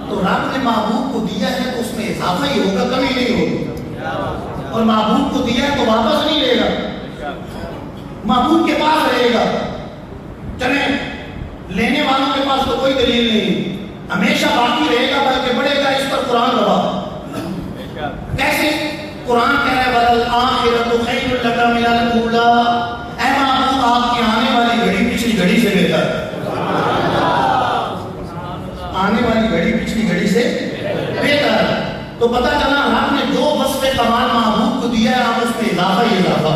تو رب نے معبود کو دیا ہے تو اس میں اضافہ ہی ہوگا، کمی نہیں ہوگی. اور معبود کو دیا ہے تو واپس نہیں لے گا، معبود کے پاس رہے گا. چلیں لینے والوں کے پاس تو کوئی دلیل نہیں، ہمیشہ باقی رہے گا بلکہ بڑھے گا. اس پر قرآن گواہ. کیسے؟ قرآن کہہ رہا ہے وَالْآخِرَةُ خَيْرٌ لَكَ مِنَ الْأُولَىٰ، اے معبود آپ کی آنے والی گھڑی پچھلی گھڑی سے بہتر ہے، آنے والی گھڑی پچھلی گھڑی سے بہتر ہے. تو پتہ چلا رب نے جو وصف کمال معبود کو دیا ہے اب اس میں اضافہ ہی اضافہ،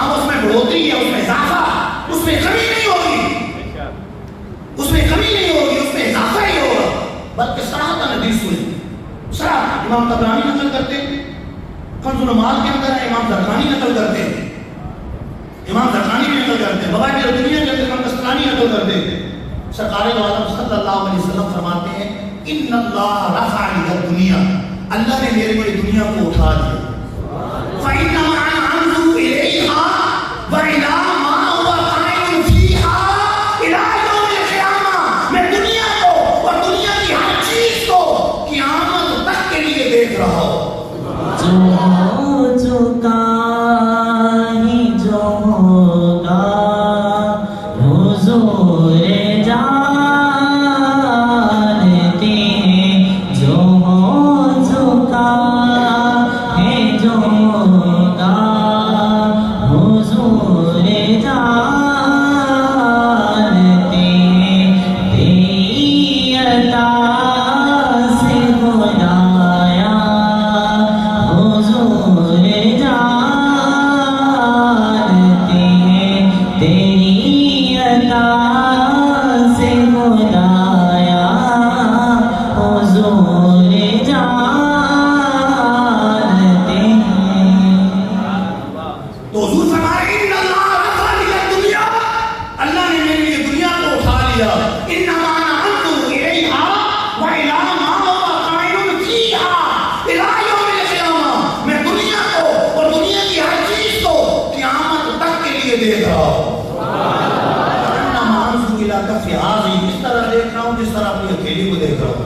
اب اس میں بڑھوتری ہے، اس میں اضافہ، اس میں کمی نہیں ہوگی، اس میں کمی نہیں ہوگی، اس میں اضافہ ہی ہوگا. بلکہ صراحتاً حدیث سنی، صراحتاً امام طبرانی نقل کرتے ہیں، کنز المال کے اندر ہے، امام زرقانی نقل کرتے ہیں، امام زرقانی بھی نقل کرتے ہیں، بواکر دنیا کے اندر امام قسطلانی نقل کرتے ہیں. سرکار دو عالم صلی اللہ علیہ وسلم فرماتے ہیں ان اللہ رفع لی الدنیا، اللہ نے میرے لیے دنیا کو اٹھا دیا. فَإِنَّمَا أَنْظُرُ إِلَيْهَا وَإِلَىٰ مَا هُوَ قَائِمٌ فِيهَا إِلَىٰ يَوْمِ الْقِيَامَةِ، میں دنیا کو اور دنیا کی ہر چیز کو قیامت تک کے لیے دیکھ رہا ہوں. جو چکا ہی جو ہوگا حضور جانتے ہیں، جو ہو چکا ہے جو ہوگا حضور جانتے ہیں. تیری عطا سے خدایا حضور جانتے ہیں، تیری عطا سے خدایا حضور جانتے ہیں. تو حضور فرمائے ان اللہ رفع لی الدنیا، اللہ نے میرے لیے دنیا کو اٹھا لیا. انما انا انظر الیہا وإلی ما هو قائم فیہا الی یوم القیامہ، میں دنیا کو اور دنیا کی ہر چیز کو قیامت تک کے لیے دیکھ رہا ہوں. انما انظر الی کف ہذہ، اس طرح دیکھ رہا ہوں جس طرح اپنی ہتھیلی کو دیکھ رہا ہوں.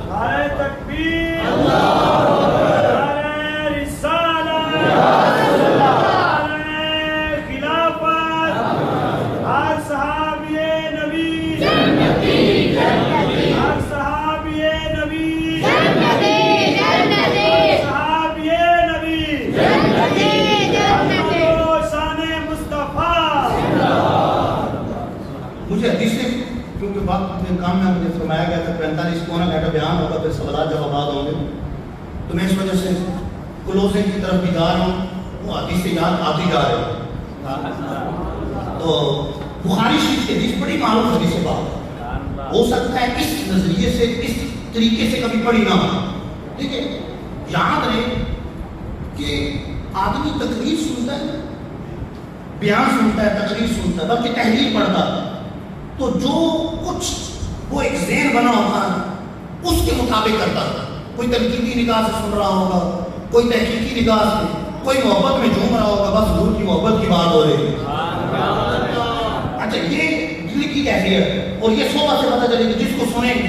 نعرہ تکبیر، کے کام میں مجھے فرمایا گیا تھا 45 پونا گھنٹہ بیان ہوگا، پھر سوالات جوابات ہوں گے، تو میں اس وجہ سے کلوزنگ کی طرف بھی جا رہا ہوں، وہ حدیث سے یاد آتی جا رہی ہے۔ تو بخاری شریف کی حدیث بڑی معروف حدیث سے بات ہو سکتا ہے اس نظریے سے اس طریقے سے کبھی پڑھی نہ ہو، ٹھیک ہے؟ یاد رہے کہ آدمی تقریر سنتا ہے، بیان سنتا ہے، تقریر سنتا ہے، بلکہ تحریر پڑھتا ہے، تو جو کچھ وہ ایک ذہن بنا ہوتا ہے اس کے مطابق کرتا ہے۔ کوئی تنقیدی نگاہ سے سن رہا ہوگا، کوئی تحقیقی نگاہ سے، کوئی محبت میں جھوم رہا ہوگا، بس حضور کی محبت کی بات ہو رہی ہے۔ اچھا، یہ دل کی کیفیت اور یہ صحبت سے پتہ چلے گی جس کو سنیں گے۔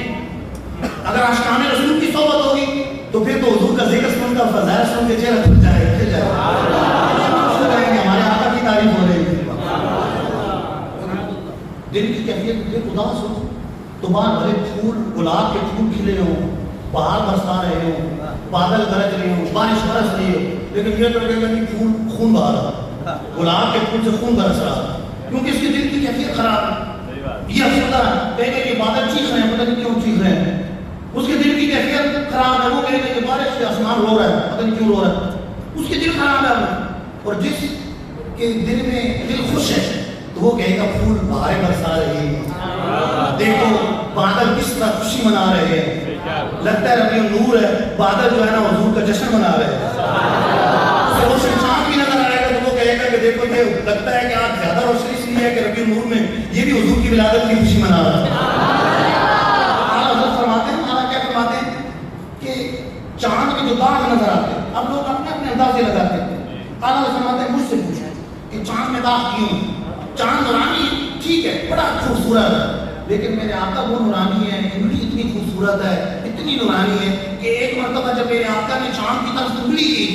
اگر عاشقان رسول کی صحبت ہوگی تو پھر تو حضور کا ذکر سن کر فضائل سن کے چہرہ کھل جائے گا، ہمارے آقا کی تعریف ہو رہی ہے۔ دل کی کیفیت دل اداس ہو تو باہر بھلے پھول، گلاب کے پھول کھلے ہوں، بہار برسا رہے ہوں، بادل گرج رہے ہوں، بارش برس رہی ہو، لیکن یہ تو لگے گا کہ پھول خون بہا رہا، گلاب کے پھول سے خون برس رہا، کیونکہ اس کے دل کی کیفیت خراب ہے۔ یہ افسردہ کہے گا یہ بادل چیخ رہے ہیں، پتہ نہیں کیوں چیخ رہے ہیں، اس کے دل کی کیفیت خراب ہے۔ وہ کہے گا کہ بارش سے آسمان رو رہا ہے، پتہ نہیں کیوں رو رہا ہے، اس کے دل خراب ہے۔ اور جس کے دل میں دل خوش ہے تو وہ کہے گا پھول بہاریں برسا رہی ہیں، دیکھو بادل کس طرح خوشی منا رہے ہیں، لگتا ہے ربیع النور ہے، بادل جو ہے نا حضور کا جشن منا رہے ہیں۔ روشن چاند بھی نظر آئے گا تو وہ کہے گا کہ دیکھو یہ لگتا ہے کہ آج زیادہ روشنی اس لیے ہے کہ ربیع النور میں یہ بھی حضور کی ولادت کی خوشی منا رہا ہے۔ اعلیٰ حضرت فرماتے ہیں، اعلیٰ کیا فرماتے ہیں کہ چاند کے جو داغ نظر آتے ہیں، اب لوگ اپنے اپنے انداز سے لگاتے ہیں، اعلیٰ فرماتے ہیں مجھ سے پوچھیں کہ چاند میں داغ کیوں؟ چاند نورانی ٹھیک ہے، بڑا خوبصورت ہے، لیکن میرے آقا وہ نورانی ہے، انگلی اتنی خوبصورت ہے، اتنی نورانی ہے کہ ایک مرتبہ جب میرے آقا نے چاند کی طرف انگلی کی،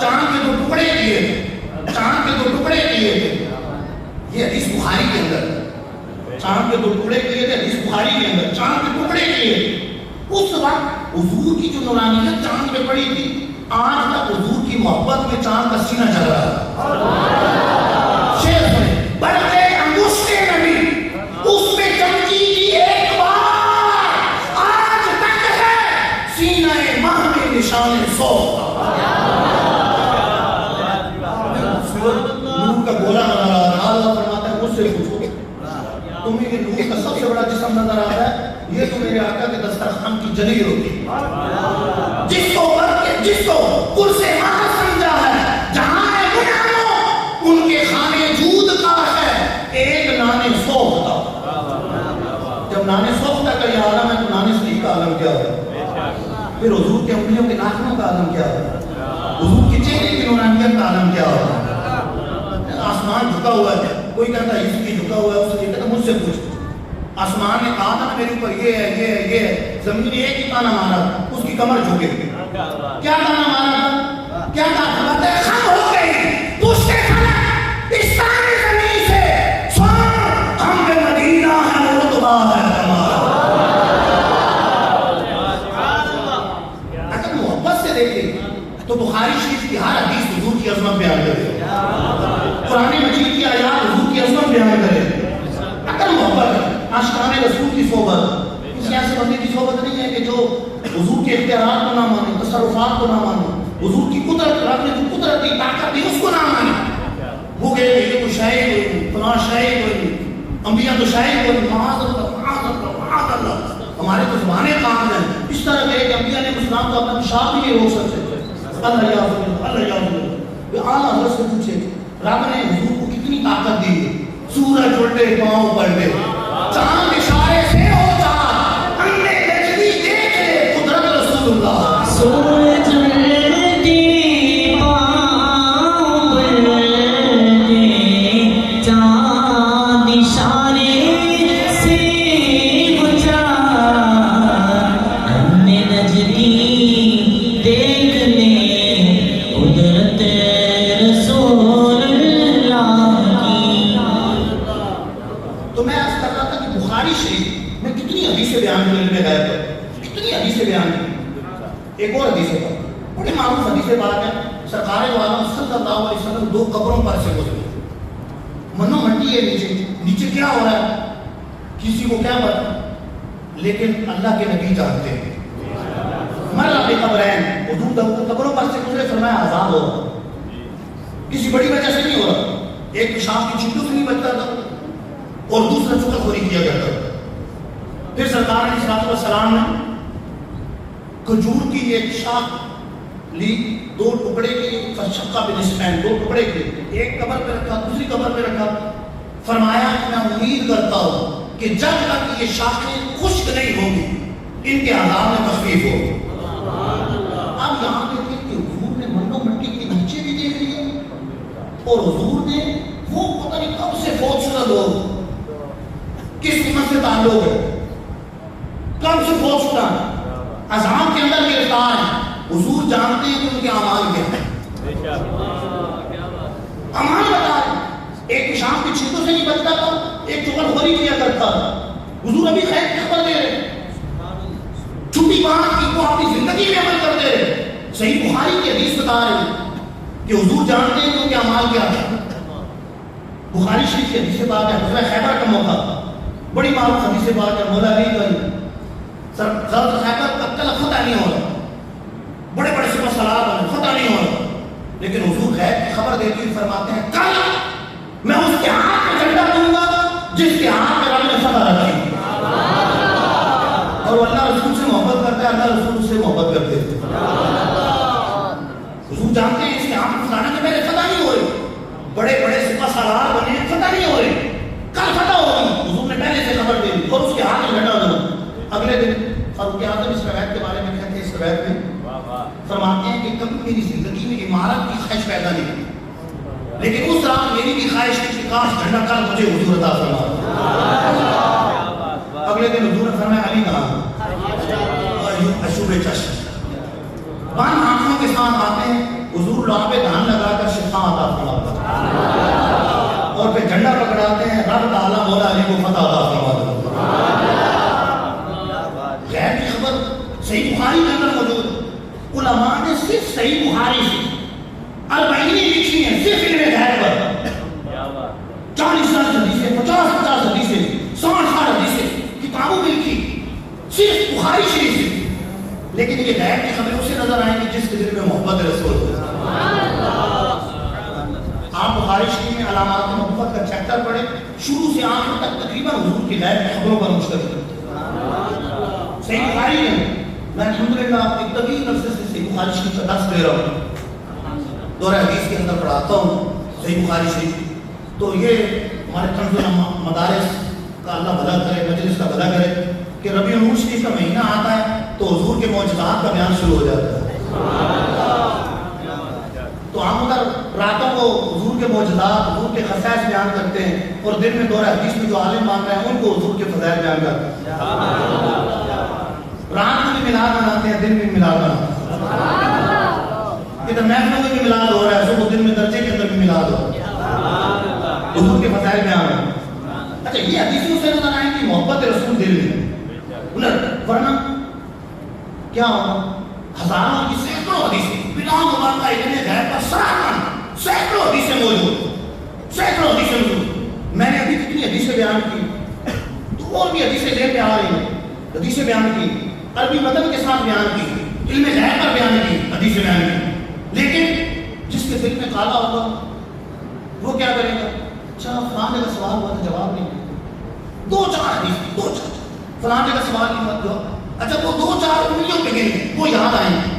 چاند کے 2 ٹکڑے کیے تھے، چاند کے 2 ٹکڑے کیے تھے۔ یہ حدیث بخاری کے اندر، چاند کے 2 ٹکڑے کیے تھے، حدیث بخاری کے اندر چاند کے ٹکڑے کیے تھے۔ اس وقت حضور کی جو نورانیت چاند پہ پڑی تھی، آج تک حضور کی محبت میں چاند کا سینہ جل رہا ہے۔ شعر سنیں، بلکہ انگشتے نبی اس میں چمکی کی ایک بار، آج تک ہے سینہ ماہ میں نشان سوف کا۔ نور کا گولا نظر آ رہا ہے، اللہ فرماتا ہے مجھ سے پوچھو تمہیں یہ نور کا سب سے بڑا جسم نظر آ رہا ہے، یہ تو میرے آقا کے دسترخوان کی جلیل ہوتی ہے، جس کو کل سے ماہ سمجھا ہے، جہاں ہے گناہوں ان کے خانے جود کا ہے ایک نانے سوخ کا۔ جب نانے سوخ کا یہ عالم ہے تو نانے صحیح کا عالم کیا ہے؟ پھر حضور کے انگلیوں کے ناخنوں کا عالم کیا ہے؟ حضور کے چہرے کی نورانیت کا عالم کیا ہے؟ آسمان جھکا ہوا ہے، کوئی کہتا ہے اس کی جھکا ہوا ہے، اس سے کہتا ہے مجھ سے پوچھ۔ آسمان نے کہا تھا میرے اوپر یہ ہے، یہ ہے، یہ ہے، زمین نے ایک ہی تانا مارا، اس کی کمر جھکے۔ کیا تانا مارا تھا؟ کیا کہا تھا؟ خم ہو گئی پشتے کھڑا اس ساری زمین سے، سن ہم کے مدینہ ہے رتبہ ہے ہمارا۔ اگر محبت سے دیکھیں تو بخاری شریف کی ہر حدیث حضور کی عظمت بیان کرے، قرآن مجید کی آیات حضور کی عظمت بیان کرے۔ اگر محبت ہے، عاشقان رسول کی صحبت، کسی ایسے بندے کی صحبت نہیں ہے کہ جو حضور کے اختیارات کو نہ مانے، تصرفات کو نہ مانے، حضور کی قدرت، رب نے جو قدرت دی، طاقت دی، اس کو نہ مانے۔ وہ کہے کہ یہ تو شاعر ہوئی، فلاں شاعر ہوئی، انبیاء تو شاعر ہوئی، معاذ اللہ، معاذ اللہ، معاذ اللہ، ہمارے تو زبانیں کام ہیں۔ اس طرح کہے کہ انبیاء نے اسلام کو اپنا پیشاب بھی نہیں روک سکتے۔ اللہ یاد اللہ، اللہ یاد اللہ۔ اعلیٰ حضرت سے پوچھے رب نے حضور کو کتنی طاقت دی؟ سورج الٹے پاؤں پلٹے، چاند اشارے سے ہو جا، اندھے نجمی دیکھ لے قدرت رسول اللہ۔ سورج الٹے پاؤں پلٹے، چاند اشارے سے ہو جا، اندھے نجمی دیکھ لے قدرت رسول اللہ کی۔ تو میں عرض کر رہا تھا کہ بخاری شریف میں کتنی حدیثیں بیان کی، علم غیب پر کتنی حدیثیں بیان کی۔ ایک اور حدیث ہے، بڑی معروف حدیث بات ہے، سرکار دو عالم صلی اللہ علیہ وسلم 2 قبروں پر سے گزرے، منو منڈی ہے نیچے، نیچے کیا ہو رہا ہے کسی کو کیا پتا؟ لیکن اللہ کے نبی جانتے ہیں. مرہ بے قبرین، حضور قبروں پر سے گزرے، فرمایا عذاب ہو رہا، کسی بڑی وجہ سے نہیں ہو رہا. ایک پیشاب کی چینٹوں سے نہیں بچتا تھا اور دوسرا چکر خوری کیا کرتا تھا. پھر سرکار علیہ السلام نے کھجور کی ایک شاخ لی، دو ٹکڑے کی، فشقہ بنصفین، دو ٹکڑے کے، ایک قبر پہ رکھا، دوسری قبر پہ رکھا. فرمایا میں امید کرتا ہوں کہ جب تک یہ شاخیں خشک نہیں ہوگی ان کے عذاب میں تخفیف ہوگی. اب یہاں دیکھیں کہ حضور نے منو مٹی کے نیچے بھی دیکھ لیا اور حضور نے وہ پتہ نہیں کب سے فوت شدہ لوگ، کس امت سے تعلق ہے، کب سے فوت شدہ عذاب کے اندر گرفتار ہیں، حضور جانتے ہیں کہ ان کے اعمال کیا ہیں. اعمال بتا رہے ہیں. ایک پیشاب کی چھینٹوں سے نہیں بچتا تھا، ایک چغل خوری کیا کرتا تھا. حضور ابھی خیر کی خبر دے رہے، چھٹی بات کی وہ اپنی زندگی میں عمل کرتے رہے. صحیح بخاری کی حدیث بتا رہے ہیں کہ حضور جانتے ہیں کہ ان کے اعمال کیا ہے. بخاری شریف کی حدیث بات ہے، غزوہ خیبر کا موقع، بڑی معروف حدیث بات ہے. مولا علی کا غزوہ خیبر کا کل فتح نہیں ہو رہا، بڑے بڑے سپہ سالار بنے، فتح نہیں ہو رہا، لیکن حضور غیب کی خبر دیتے ہوئے فرماتے ہیں کل میں اس کے ہاتھ میں جھنڈا دوں گا جس کے ہاتھ میں رب نے فتح رکھی. اور وہ اللہ رسول سے محبت کرتا ہے، اللہ رسول سے محبت کرتے ہیں. حضور جانتے ہیں اس کے ہاتھ میں فلانا کہ میرے فتح نہیں ہو رہی، بڑے بڑے سپہ سالار بنے ہیں، فتح نہیں ہو رہی، کل فتح ہوگی. حضور نے پہلے سے خبر دے دی اور اس کے ہاتھ میں جھنڈا دوں. اگلے دن فاروق اعظم اس روایت کے بارے میں کہتے ہیں، اس روایت میں فرماتے ہیں کہ کبھی میری زندگی میں عمارت کی خواہش پیدا نہیں ہوئی، لیکن اس رات میری بھی خواہش تھی کہ کاش جھنڈا کل مجھے حضور عطا فرما. اگلے دن حضور نے فرمایا علی کہاں؟ اشوب چشم، بان آنکھوں کے ساتھ آتے ہیں، حضور لوح پہ دھان لگا کر شفا عطا فرماتا اور پھر جھنڈا پکڑاتے ہیں، رب تعالیٰ مولا علی کو فتح عطا فرماتا. غیر کی خبر صحیح بخاری کے اندر موجود. علماء نے صرف صحیح بخاری سے 40 لکھی ہیں صرف علم غیب پر. 40 حدیثیں، 50 حدیثیں، 60 حدیثیں کتابوں میں لکھی صرف بخاری شریف سے. لیکن یہ غیب کی خبریں اسے نظر آئیں گی جس کے دل میں محبت رسول ہو. آپ بخاری شریف میں علامات محبت کا چیپٹر پڑھیں، شروع سے آخر تک تقریباً حضور کی غیب کی خبروں پر مشتمل ہے. صحیح بخاری ہے. میں الحمدللہ ایک طویل عرصے سے صحیح بخاری شریف کا درس دے رہا ہوں، دورہ حدیث کے اندر پڑھاتا ہوں صحیح بخاری شریف. تو یہ ہمارے کنز مدارس کا اللہ بھلا کرے، مجلس کا بھلا کرے کہ ربیع الاول شریف کا مہینہ آتا ہے تو حضور کے معجزات کا بیان شروع ہو جاتا ہے. تو ہم ادھر راتوں کو حضور کے معجزات، حضور کے خصائص بیان کرتے ہیں اور دن میں دورہ حدیث میں جو عالم مان رہے ہیں ان کو حضور کے فضائل بیان کرتے ہیں. رات میں بھی میلاد مناتے ہیں، دن میں بھی میلاد مناتے ہیں. ادھر محفلوں میں بھی میلاد ہو رہا ہے، صبح دن میں درجے کے اندر بھی میلاد ہو رہا ہے، حضور کے فضائل بیان ہیں. اچھا یہ حدیثوں سے نظر آئیں کہ محبت رسول دل میں، ورنہ کیا ہوگا؟ ہزاروں کی سینکڑوں حدیثیں بنا مبارکہ ابن غیب پر سراہن سینکڑوں حدیثیں موجود، سینکڑوں حدیثیں موجود. میں نے ابھی کتنی حدیثیں بیان کی، تو اور بھی حدیثیں ذہن میں آ رہی ہیں. حدیثیں بیان کی، عربی متن کے ساتھ بیان کی، علم غیب پر بیان کی، حدیثیں بیان کی. لیکن جس کے دل میں کالا ہوگا وہ کیا کرے گا؟ اچھا فلاں جگہ سوال ہوا تھا جواب نہیں، 2-4 حدیث، 2-4 فلاں جگہ سوال نہیں ہوا جواب. اچھا وہ 2-4 انگلیوں پہ گئے وہ یاد آئیں گے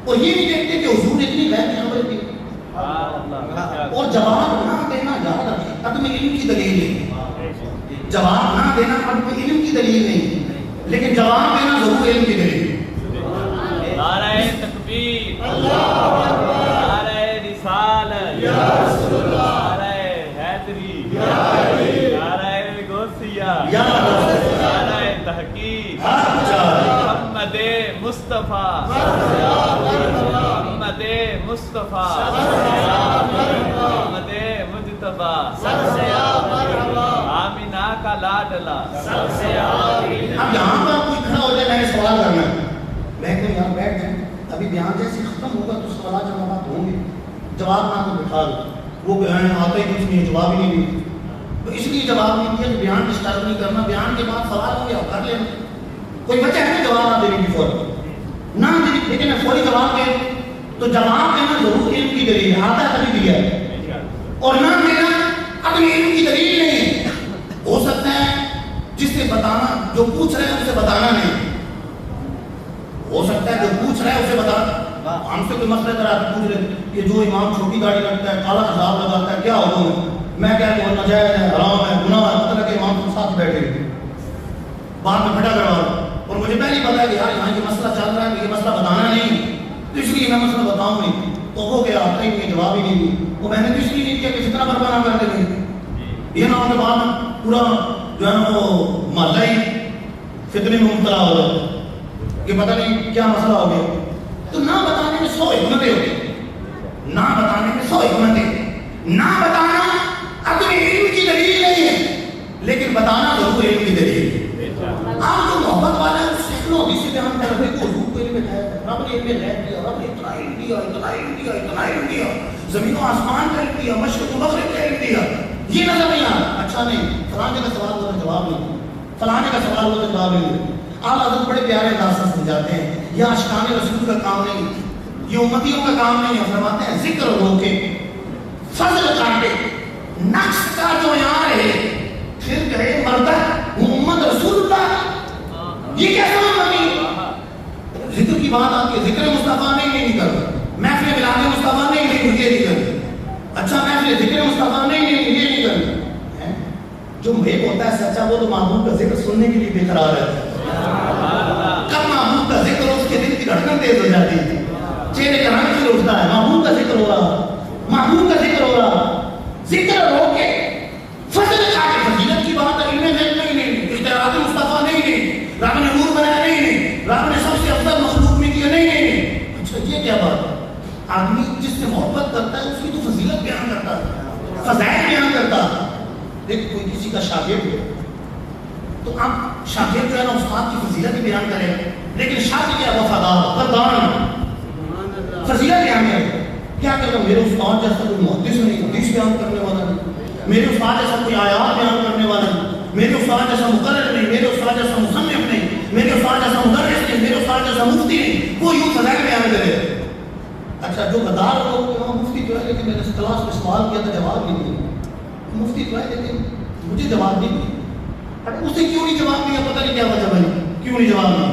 اور یہ نہیں دیکھتے کہ حضور نے اتنی غیب کی خبریں دی. اور جواب نہ دینا یاد رکھیں عدم علم کی دلیل نہیں، جواب نہ دینا عدم علم کی دلیل نہیں، لیکن جواب دینا ضرور علم کی دلیل. نعرہ تکبیر، نعرہ رسالت، نعرہ حیدری، نعرہ غوثیہ، نعرہ تحقیق، محمد مصطفیٰ، محمد مصطفیٰ، محمد مجتبیٰ، آمینہ کا لاڈلا. اب یہاں پر کوئی کھڑا ہو جائے میں نے سوال کرنا ہے، میں کہ یہاں بیٹھ جائیں، ابھی بیان جیسے ختم ہوگا تو سوالات جوابات ہوں گے، جواب نہ تو بٹھا دو. وہ آتا ہی کچھ نہیں، جواب ہی نہیں دی. تو اس لیے جواب نہیں دیا کہ بیان ڈسٹرب نہیں کرنا، بیان کے بعد سوال ہو گیا کر لینا، کوئی بچہ ہے جواب نہ دینے کی فوری نہ دے، لیکن فوری جواب دے تو جواب دینا ضرور علم کی دلیل ہے، آتا کبھی دیا ہے، اور نہ دینا اپنی علم کی دلیل نہیں. ہو سکتا ہے جس سے بتانا، جو پوچھ رہے ہیں اسے بتانا نہیں، ہو سکتا ہے جو پوچھ رہے ہیں اسے بتانا. ہم سے کوئی مسئلہ کرا کے پوچھ رہے کہ جو امام چھوٹی داڑھی رکھتا ہے، کالا خطاب لگاتا ہے، کیا حکم ہے؟ میں کہہ رہا ہوں ناجائز ہے، حرام ہے، گناہ ہے، مطلب کہ امام کے ساتھ بیٹھے بعد میں پھٹا کروا رہا ہوں، اور مجھے پہلے پتا ہے کہ یار یہاں یہ مسئلہ چل رہا ہے کہ یہ مسئلہ بتانا نہیں، تو اس لیے میں مسئلہ بتاؤں نہیں. تو وہ کیا آتا ہی نہیں، جواب ہی نہیں دی. وہ میں نے تو اس لیے نہیں کیا کہ جتنا برپا نہ کر دیں یہ نہ ہونے بعد پورا جو ہے نا وہ محلہ ہی فتنے میں مبتلا ہو جائے کہ پتہ نہیں کیا مسئلہ ہو گیا. تو نہ بتانے میں 100 حکمتیں ہوتی ہیں، نہ بتانے میں 100 حکمتیں. نہ بتانا اپنے علم کی دلیل نہیں ہے، لیکن بتانا ضرور علم کی دلیل ہے. آپ جو محبت والے ہیں سیکھنوں حدیث بیان کر رہے کو حضور کو علم ہے، رب نے علم غیب دیا، رب نے اتنا علم دیا، اتنا علم دیا، اتنا علم دیا، زمین و آسمان کا علم دیا، مشرق و مغرب کا علم دیا. یہ نظر نہیں آتا، اچھا نہیں فلانے کا سوال ہوا تو جواب نہیں، فلانے کا سوال ہوا تو جواب نہیں. آپ حضرت بڑے پیارے انداز سے سمجھاتے ہیں یہ عاشقان رسول کا کام نہیں، یہ امتیوں کا کام نہیں ہے. فرماتے ہیں ذکر ہو کے فضل کاٹے نقص کا جو یار ہے پھر کہے مردہ محمد رسول اللہ. یہ کیسا نہیں؟ ذکر کی بات آتی ہے، ذکر مصطفیٰ نہیں کرتا، محفل ملاد مصطفیٰ نہیں کرتا. اچھا محفل ذکر مصطفیٰ نہیں کرتا. جو ایک ہوتا ہے سچا وہ تو محبوب کا ذکر سننے کے لیے بے قرار رہتا ہے. کب محبوب کا ذکر اس کے دل کی دھڑکن تیز ہو جاتی ہے، چہرے کا رنگ کھل اٹھتا ہے، محبوب کا ذکر ہو رہا، محبوب کا ذکر ہو رہا. ذکر ہو کے فضل کا کے فضیلت کی بات ہے، علم غیب نہیں، اشتراک مصطفیٰ نہیں، رب نے نور بنایا نہیں، رب نے سب سے افضل مخلوق میں کیا نہیں. اچھا یہ کیا بات ہے؟ آدمی جس سے محبت کرتا ہے اس کی تو فضیلت بیان کرتا ہے، فضائل بیان کرتا ہے. دیکھ کوئی کسی کا شاگرد ہے تو آپ شاگرد جو ہے نا استاد کی فضیلت بھی بیان کریں، لیکن شاگرد کیا وفادار قدردان فضیلت بیان کرے. کیا کہتا میرے استاد جیسا کوئی محدث نہیں، حدیث بیان کرنے والا نہیں، میرے استاد جیسا کوئی آیات بیان کرنے والا نہیں، میرے استاد جیسا مقرر نہیں، میرے استاد جیسا مصنف نہیں، میرے استاد جیسا مدرس نہیں، میرے استاد جیسا مفتی نہیں. وہ یوں فضائل بیان کرے. اچھا جو غدار لوگ مفتی جو ہے لیکن میں نے کلاس میں سوال کیا تھا جواب نہیں دیا، مفتی تو ہے لیکن مجھے جواب نہیں دیا. اسے کیوں نہیں جواب دیا؟ پتہ نہیں کیا وجہ بنی، کیوں نہیں جواب دیا.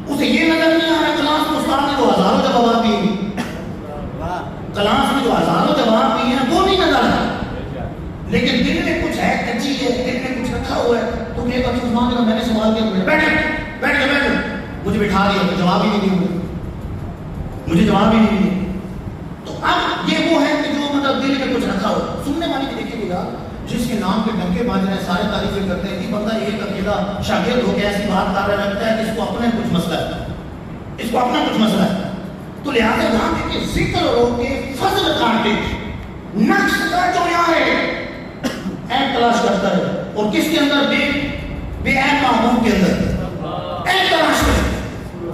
اسے یہ نظر نہیں آ رہا کلاس میں استاد نے جو ہزاروں جوابات دیے، کلاس میں جو ہزاروں جواب دیے ہیں وہ نہیں نظر آ رہا، لیکن دل میں کچھ ہے، کچی ہے، دل میں کچھ رکھا ہوا ہے. تو کہ میں نے سوال کیا، بیٹھ مجھے بٹھا دیا تو جواب ہی نہیں دیا، مجھے جواب ہی نہیں دیا. تو اب یہ وہ ہے کہ جو مطلب دل میں کچھ رکھا ہو. سننے والی کی دیکھیے گا جس کے نام کے ڈنکے باز رہے ہیں، سارے تعریفیں کرتے ہیں کہ بندہ ایک عقیدہ شاگرد ہو کے ایسی بات کر رہا لگتا ہے کہ اس کو اپنا کچھ مسئلہ ہے، اس کو اپنا کچھ مسئلہ ہے. تو لہٰذا یہاں پہ کہ ذکر ہو کے فضل کاٹے نقص کا جو یہاں ہے عیب تلاش کرتا ہے، اور کس کے اندر بے عیب محبوب کے اندر عیب تلاش کرے.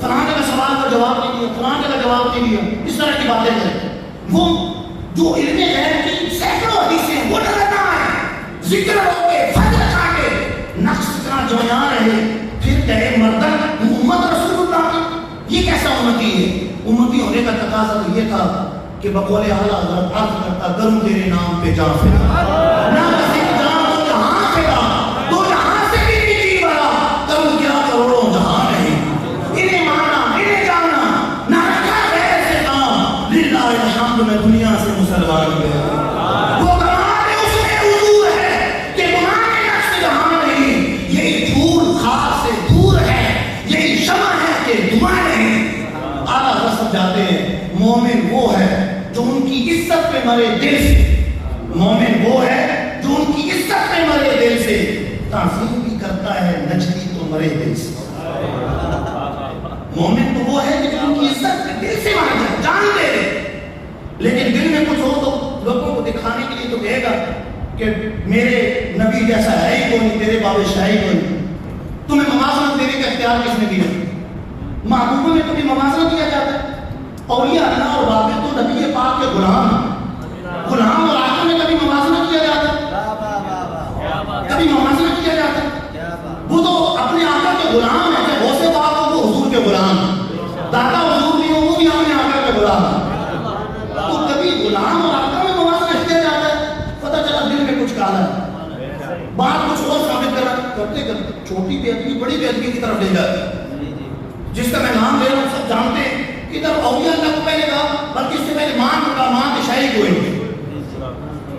فلانے کا سوال کا جواب نہیں دیا، فلانے کا جواب نہیں دیا، اس طرح کی باتیں کریں. وہ جو علم غیب کی سینکڑوں حدیثیں ہیں وہ نظر نہ آئے، ذکر ہو کے فضل کاٹے نقص کا جو یہاں رہے پھر کہے مردن محمد رسول اللہ. یہ کیسا امتی ہے؟ امتی ہونے کا تقاضا تو یہ تھا کہ بقول اعلیٰ حضرت عرض کرتا کروں تیرے نام پہ جان فدا، نہ کسی جان تو جہاں فدا، تو جہاں سے بھی نہیں جی بڑا، کروں کیا کروڑوں جہاں نہیں. انہیں مانا انہیں جانا نہ رکھا غیر سے کام، للہ الحمد میں دنیا سے مسلمان گیا. وہ کمال اس میں حضور ہے کہ گناہ نفس جہاں نہیں. یہی دھول خاص سے دور ہے، یہی شمع ہے کہ دھواں نہیں. اعلیٰ رسم جاتے ہیں مومن وہ ہے جو ان کی عزت پہ مرے دل سے، مومن وہ ہے جو ان کی عزت پہ مرے دل سے، تعظیم بھی کرتا ہے نجدی تو مرے دل سے. مومن تو وہ ہے کہ جو ان کی عزت پہ دل سے مر جائے، جان دے دے، لیکن دل میں کچھ ہو تو لوگوں کو دکھانے کے لیے تو کہے گا کہ میرے نبی جیسا ہے ہی کوئی، تیرے باب شاہی کوئی. تمہیں موازنہ دینے کا اختیار کس نے دیا؟ محبوبوں میں کبھی موازنہ کیا جاتا ہے؟ اولیاء اللہ اور بابے تو نبی پاک کے غلام اور آقا میں کبھی موازنہ کیا جاتا ہے؟ غلام ہے، جب غوث پاک ہو وہ حضور کے غلام، داتا حضور نہیں ہو وہ بھی ہمیں آقا کے غلام. تو کبھی غلام اور آقا میں موازنہ کیا جاتا ہے، پتہ چلا دل میں کچھ کالا ہے، بات کچھ اور ثابت کرتے کرتے چھوٹی بے ادبی بڑی بے ادبی کی طرف لے جاتی ہے. جس کا میں نام لے رہا ہوں سب جانتے ہیں کہ ادھر اولیاء اللہ کو پہلے کہا، بلکہ اس سے پہلے مان مقامات شاہی کو ہی،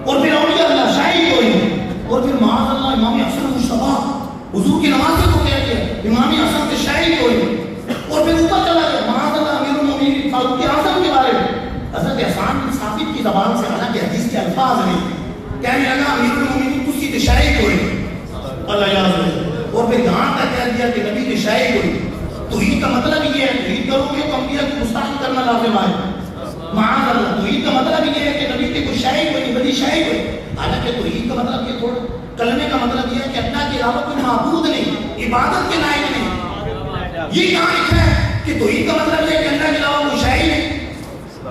اور پھر اولیاء اللہ شاہی کو ہی، اور پھر معاذ اللہ امام حسن مصطفیٰ حضور کی نماز کو کہہ دیا امام حسن کے شاہی کو ہی، اور پھر اوپر چلا گیا معاذ اللہ امیر المومنین فاروق اعظم کے بارے میں. حضرت احسان بن ثابت کی زبان سے حالانکہ حدیث کے الفاظ نہیں، کہنے لگا امیر المومنین تسی کے شاہی کو ہی اللہ یاد رہے، اور پھر یہاں تک کہہ دیا کہ نبی کے شاہی کو ہی. توحید کا مطلب یہ ہے توحید کرو گے تو انبیاء کی گستاخی کرنا لازم ہے. معاذ اللہ توحید کا مطلب یہ ہے کہ نبی کے کوئی شاہی کوئی نہیں، بڑی شاہی کوئی. حالانکہ توحید کا مطلب یہ تھوڑا کلمے کا مطلب یہ ہے کہ اللہ کے علاوہ کوئی معبود نہیں، عبادت کے لائق نہیں. یہ کہاں لکھا ہے کہ توحید کا مطلب یہ ہے کہ اللہ کے علاوہ کوئی شاہی نہیں؟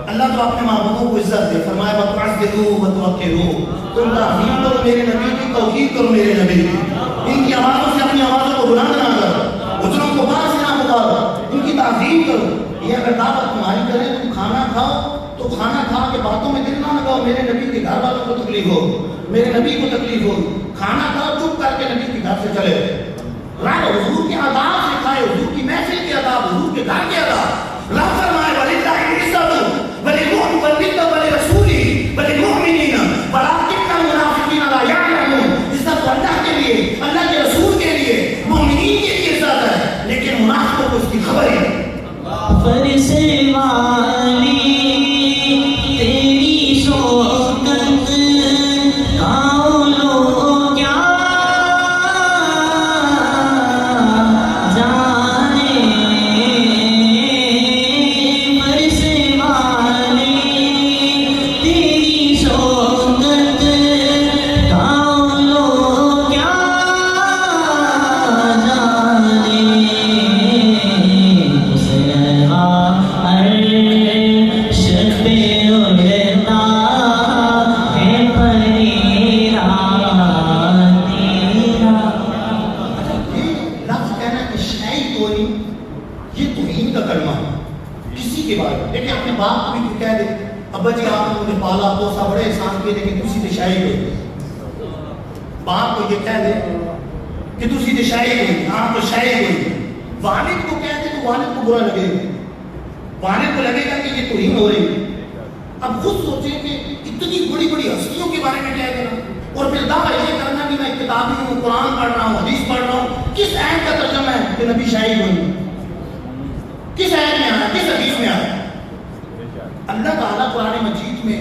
اللہ تو اپنے معبودوں کو عزت دے، فرمایا وَتُعَزِّرُوا وَتُوَقِّرُوا، تم تعظیم کرو میرے نبی کی، توحید کرو میرے نبی کی. ان کی آوازوں سے اپنی آوازوں کو بلند نہ کرو، اجروں کو باہر سے نہ پکارو، ان کی تعظیم کرو. یہ اگر دعوت تمہاری کرے تم کھانا کھاؤ تو کھانا کھا کے باتوں میں دل نہ لگاؤ، میرے نبی کے گھر والوں کو تکلیف ہو، میرے نبی کو تکلیف ہو. کھانا کھاؤ چپ کر کے نبی کے گھر سے چلے رائے، حضور کے آداب سکھائے، حضور کی محفل کے آداب، حضور کے گھر کے آداب. رب فرمائے وَلِلَّهِ الْعِزَّةُ وَلِلرَّسُولِ وَلِلْمُؤْمِنِينَ وَلَٰكِنَّ الْمُنَافِقِينَ لَا يَعْلَمُونَ. عزت اللہ کے لیے، اللہ کے رسول کے لیے، مومنین کے لیے عزت ہے، لیکن منافقوں کو اس کی خبر ہی نہیں. فرس والی تیری شوکت لو کیا جانے، فرس والی تیری شوکت لو کیا جانے. باپ کو بھی تو کہہ دے ابا جی آپ نے مجھے پالا پوسا بڑے احسان کیے لیکن تسی تے شاہی ہوئی. باپ کو یہ کہہ دے کہ تسی تے شاہی ہوئی، آپ تو شاہی ہوئی. والد کو کہہ دے تو والد کو برا لگے گا، والد کو لگے گا کہ یہ توہین ہو رہی. اب خود سوچیں کہ اتنی بڑی بڑی ہستیوں کے بارے میں کہہ دینا اور پھر دعویٰ یہ کرنا کہ میں کتابی ہوں، قرآن پڑھ رہا ہوں، حدیث پڑھ رہا ہوں. کس آیت کا ترجمہ ہے کہ نبی شاہی ہوئی؟ کس آیت میں آیا، کس حدیث میں آیا؟ اللہ تعالیٰ قرآن مجید میں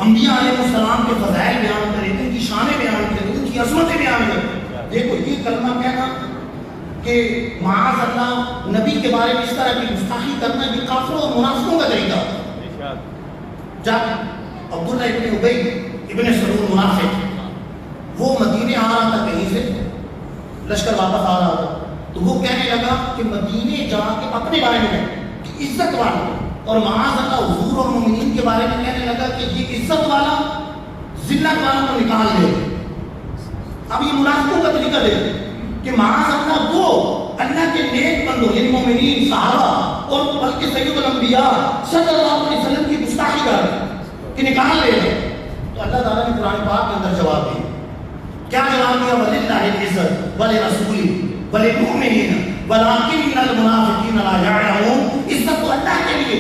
انبیاء علیہ السلام کے فضائل بیان کرے، ان کی شانیں بیان کرے، ان کی عظمتیں بیان کرے. دیکھو یہ کلمہ کہنا کہ معاذ اللہ نبی کے بارے میں اس طرح کی گستاخی کرنا یہ کافروں اور منافقوں کا طریقہ. جب عبداللہ ابن ابی ابن سلول منافق وہ مدینے آ رہا تھا، کہیں سے لشکر واپس آ رہا تھا، تو وہ کہنے لگا کہ مدینے جا کے اپنے بارے میں کہ عزت والا، اور معاذ اللہ حضور اور مومنین کے بارے میں کہنے لگا کہ یہ عزت والا ذلت والا کو نکال دے. اب یہ منافقوں کا طریقہ دے کہ معاذ اللہ وہ اللہ کے نیک بندوں یعنی مومنین صحابہ اور بلکہ سید الانبیاء صلی اللہ علیہ وسلم کی گستاخی کر کہ نکال لے. تو اللہ تعالیٰ نے قرآن پاک کے اندر جواب دیا. کیا جواب دیا؟ وَلِلَّهِ الْعِزَّةُ وَلِرَسُولِهِ وَلِلْمُؤْمِنِينَ وَلَٰكِنَّ الْمُنَافِقِينَ لَا يَعْلَمُونَ. عزت تو اللہ کے لیے،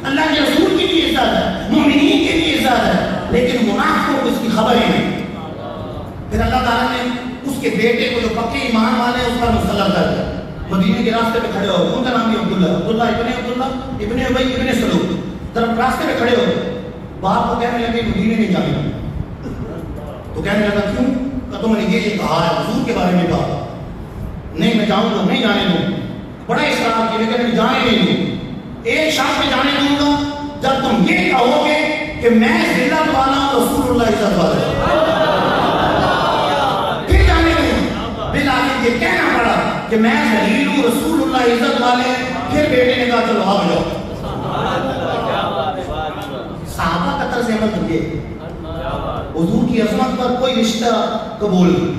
اللہ کے رسول کے لیے عزت ہے، مومنین کے لیے عزت ہے، لیکن منافقوں کو اس کی خبر ہی نہیں. پھر اللہ تعالیٰ نے اس کے بیٹے کو جو پکے ایمان والے ہیں اس پر مسلط کر دیا. مدینے کے راستے پہ کھڑے ہو گئے، ان کا نام بھی عبداللہ ابن ابی ابن سلول. طرف راستے پہ کھڑے ہو گئے، باپ کو کہنے لگے مدینے نہیں جانے. تو کہنے لگا کیوں؟ کہ تم نے یہ کہا ہے، حضور کے بارے میں کہا. نہیں میں جاؤں گا، نہیں جانے دوں. بڑا اصرار کیا لیکن میں جانے نہیں دوں. ایک شخص میں جانے دوں گا جب تم یہ کہو گے کہ میں ذلت والا ہوں، رسول اللہ عزت والا ہے، پھر جانے دوں. بالآخر یہ کہنا پڑا کہ میں ذلیل ہوں، رسول اللہ عزت والے. پھر بیٹے نے کہا چلو آ جاؤ. صحابہ کا طرز عمل تو یہ حضور کی عظمت پر کوئی رشتہ قبول نہیں،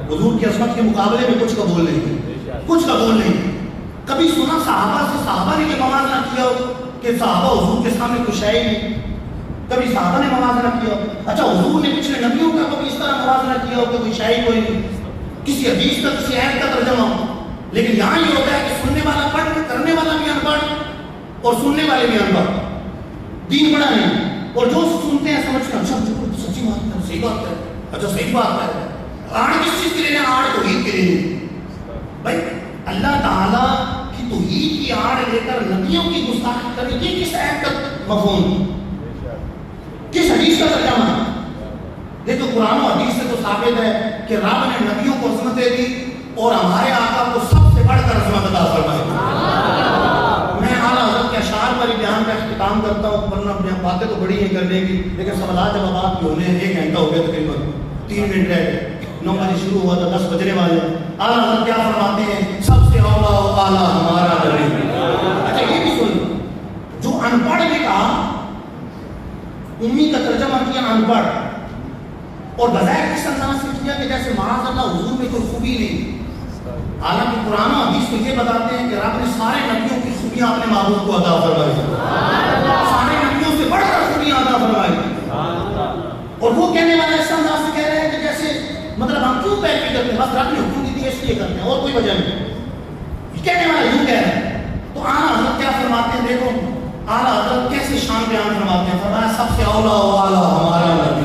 حضور کی عظمت کے مقابلے میں کچھ قبول نہیں. کچھ قبول نہیں. کبھی سنا صحابہ سے صحابہ نے یہ موازنہ کیا ہو کہ صحابہ حضور کے سامنے کچھ ہے ہی نہیں؟ کبھی صحابہ نے موازنہ کیا ہو؟ اچھا حضور نے پچھلے نبیوں کا کبھی اس طرح موازنہ کیا ہو کہ کوئی شے کوئی نہیں، کسی حدیث کا کسی آیت کا ترجمہ ہو؟ لیکن یہاں یہ ہوتا ہے کہ سننے والا پڑھ کرنے والا بھی ان پڑھ اور سننے والے بھی ان پڑھ، دین پڑھا نہیں، اور جو سنتے ہیں سمجھتے ہیں اچھا سچی بات ہے، صحیح بات ہے، اچھا صحیح بات ہے. آڑ کس چیز کے لیے؟ آڑ توحید کے لیے. بھائی اللہ تعالیٰ کی توحید کی آڑ لے کر نبیوں کی گستاخی کریں، یہ کس آیت کا مفہوم، کس حدیث کا ترجمہ؟ یہ تو قرآن و حدیث سے تو ثابت ہے کہ رب نے نبیوں کو عظمتیں دی اور ہمارے آقا کو سب سے بڑھ کر عظمت عطا فرمائی. میں اعلیٰ حضرت کے اشعار پر ہی بیان کا اختتام کرتا ہوں، ورنہ باتیں تو بڑی ہیں کرنے کی، لیکن سوالات جوابات بھی ہونے 1 گھنٹہ ہو گیا تقریباً، 3 منٹ رہ گئے. 9 بجے شروع ہوا تھا، 10 بجنے والے. اعلیٰ حضرت کیا فرماتے ہیں؟ سب سے اولا و اعلیٰ ہمارا نبی. اچھا یہ بھی سن، جو ان پڑھ نے کہا، امی کا ترجمہ کیا ان پڑھ، اور بظاہر کس انداز سے کیا کہ جیسے معاذ اللہ حضور میں کوئی خوبی نہیں. حالانکہ قرآن و حدیث کو یہ بتاتے ہیں کہ رب نے سارے نبیوں کی خوبیاں اپنے محبوب کو عطا فرمائی، سارے نبیوں سے بڑھ کر خوبیاں عطا فرمائی. اور وہ کہنے والا اس انداز سے کہہ رہے ہیں کہ جیسے مطلب ہم کیوں پیروی کرتے ہیں، بس رب نے حکم دی ہے اس لیے کرتے ہیں، اور کوئی وجہ نہیں. کہنے والا یوں کہہ رہا ہے. تو اعلیٰ حضرت کیا فرماتے ہیں؟ دیکھو اعلیٰ حضرت کیسے شان بیان فرماتے ہیں. فرمایا سب سے اولا و اعلیٰ ہمارا نبی.